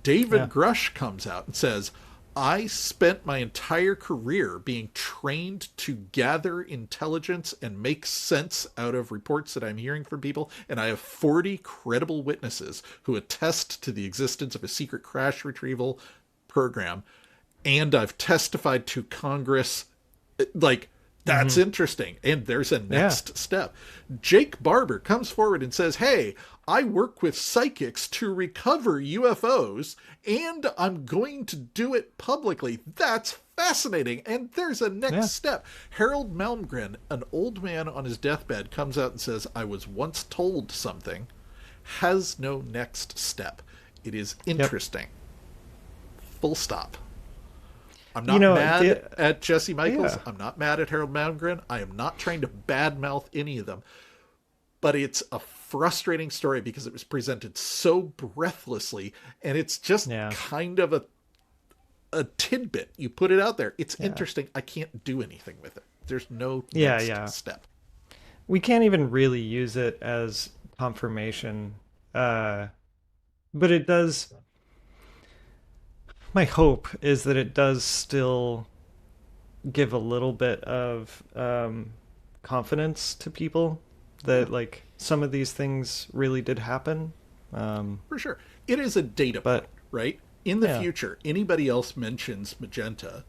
David Grush comes out and says, I spent my entire career being trained to gather intelligence and make sense out of reports that I'm hearing from people, and I have 40 credible witnesses who attest to the existence of a secret crash retrieval program, and I've testified to Congress. Like, that's interesting. And there's a next step. Jake Barber comes forward and says, hey, I work with psychics to recover UFOs, and I'm going to do it publicly. That's fascinating. And there's a next step. Harald Malmgren, an old man on his deathbed, comes out and says, I was once told something, has no next step. It is interesting. Full stop. I'm not mad at Jesse Michels. I'm not mad at Harald Malmgren. I am not trying to badmouth any of them. But it's a frustrating story because it was presented so breathlessly, and it's just kind of a tidbit. You put it out there. It's interesting. I can't do anything with it. There's no next step. We can't even really use it as confirmation. But it does... My hope is that it does still give a little bit of confidence to people that like some of these things really did happen. For sure. It is a data point, right? In the future, anybody else mentions Magenta,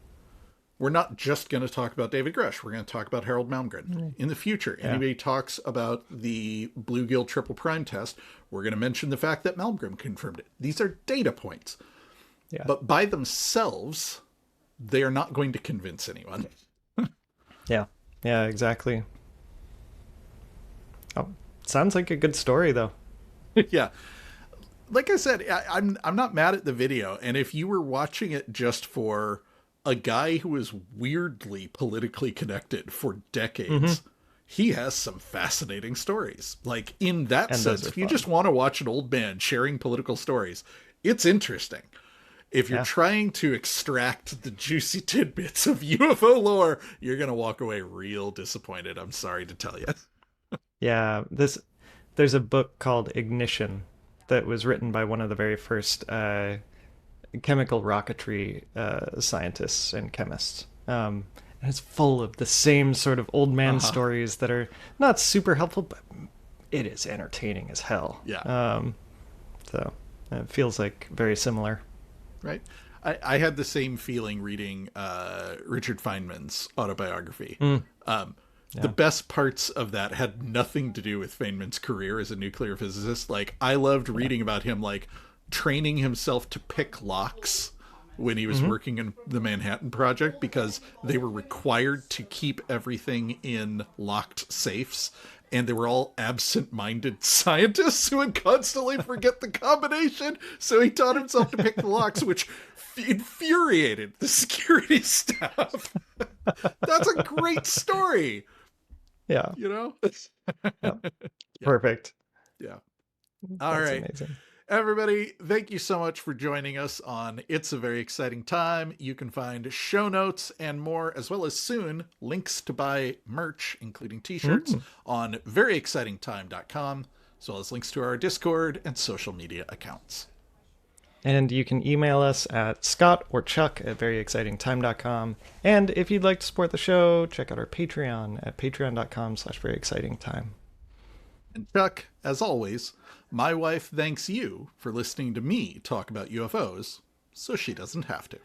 we're not just going to talk about David Grush. We're going to talk about Harald Malmgren. In the future, anybody talks about the Bluegill Triple Prime test, we're going to mention the fact that Malmgren confirmed it. These are data points. Yeah. But by themselves, they are not going to convince anyone. Yeah, exactly. Oh, sounds like a good story, though. Yeah. Like I said, I'm not mad at the video. And if you were watching it just for a guy who is weirdly politically connected for decades, he has some fascinating stories. Like, in that sense, if you just want to watch an old man sharing political stories, it's interesting. If you're trying to extract the juicy tidbits of UFO lore, you're going to walk away real disappointed. I'm sorry to tell you. Yeah, there's a book called Ignition that was written by one of the very first chemical rocketry scientists and chemists. And it's full of the same sort of old man stories that are not super helpful, but it is entertaining as hell. Yeah. So it feels like very similar. Right. I had the same feeling reading Richard Feynman's autobiography. The best parts of that had nothing to do with Feynman's career as a nuclear physicist. Like, I loved reading about him, like, training himself to pick locks when he was working in the Manhattan Project, because they were required to keep everything in locked safes. And they were all absent-minded scientists who would constantly forget the combination. So he taught himself to pick the locks, which infuriated the security staff. That's a great story. Yeah. You know? Yeah. Perfect. Yeah. That's All right. amazing. Everybody, thank you so much for joining us on It's a Very Exciting Time. You can find show notes and more, as well as soon links to buy merch, including t-shirts, on veryexcitingtime.com, as well as links to our Discord and social media accounts. And you can email us at Scott or Chuck at veryexcitingtime.com. And if you'd like to support the show, check out our Patreon at patreon.com/veryexcitingtime. And Chuck, as always, my wife thanks you for listening to me talk about UFOs, so she doesn't have to.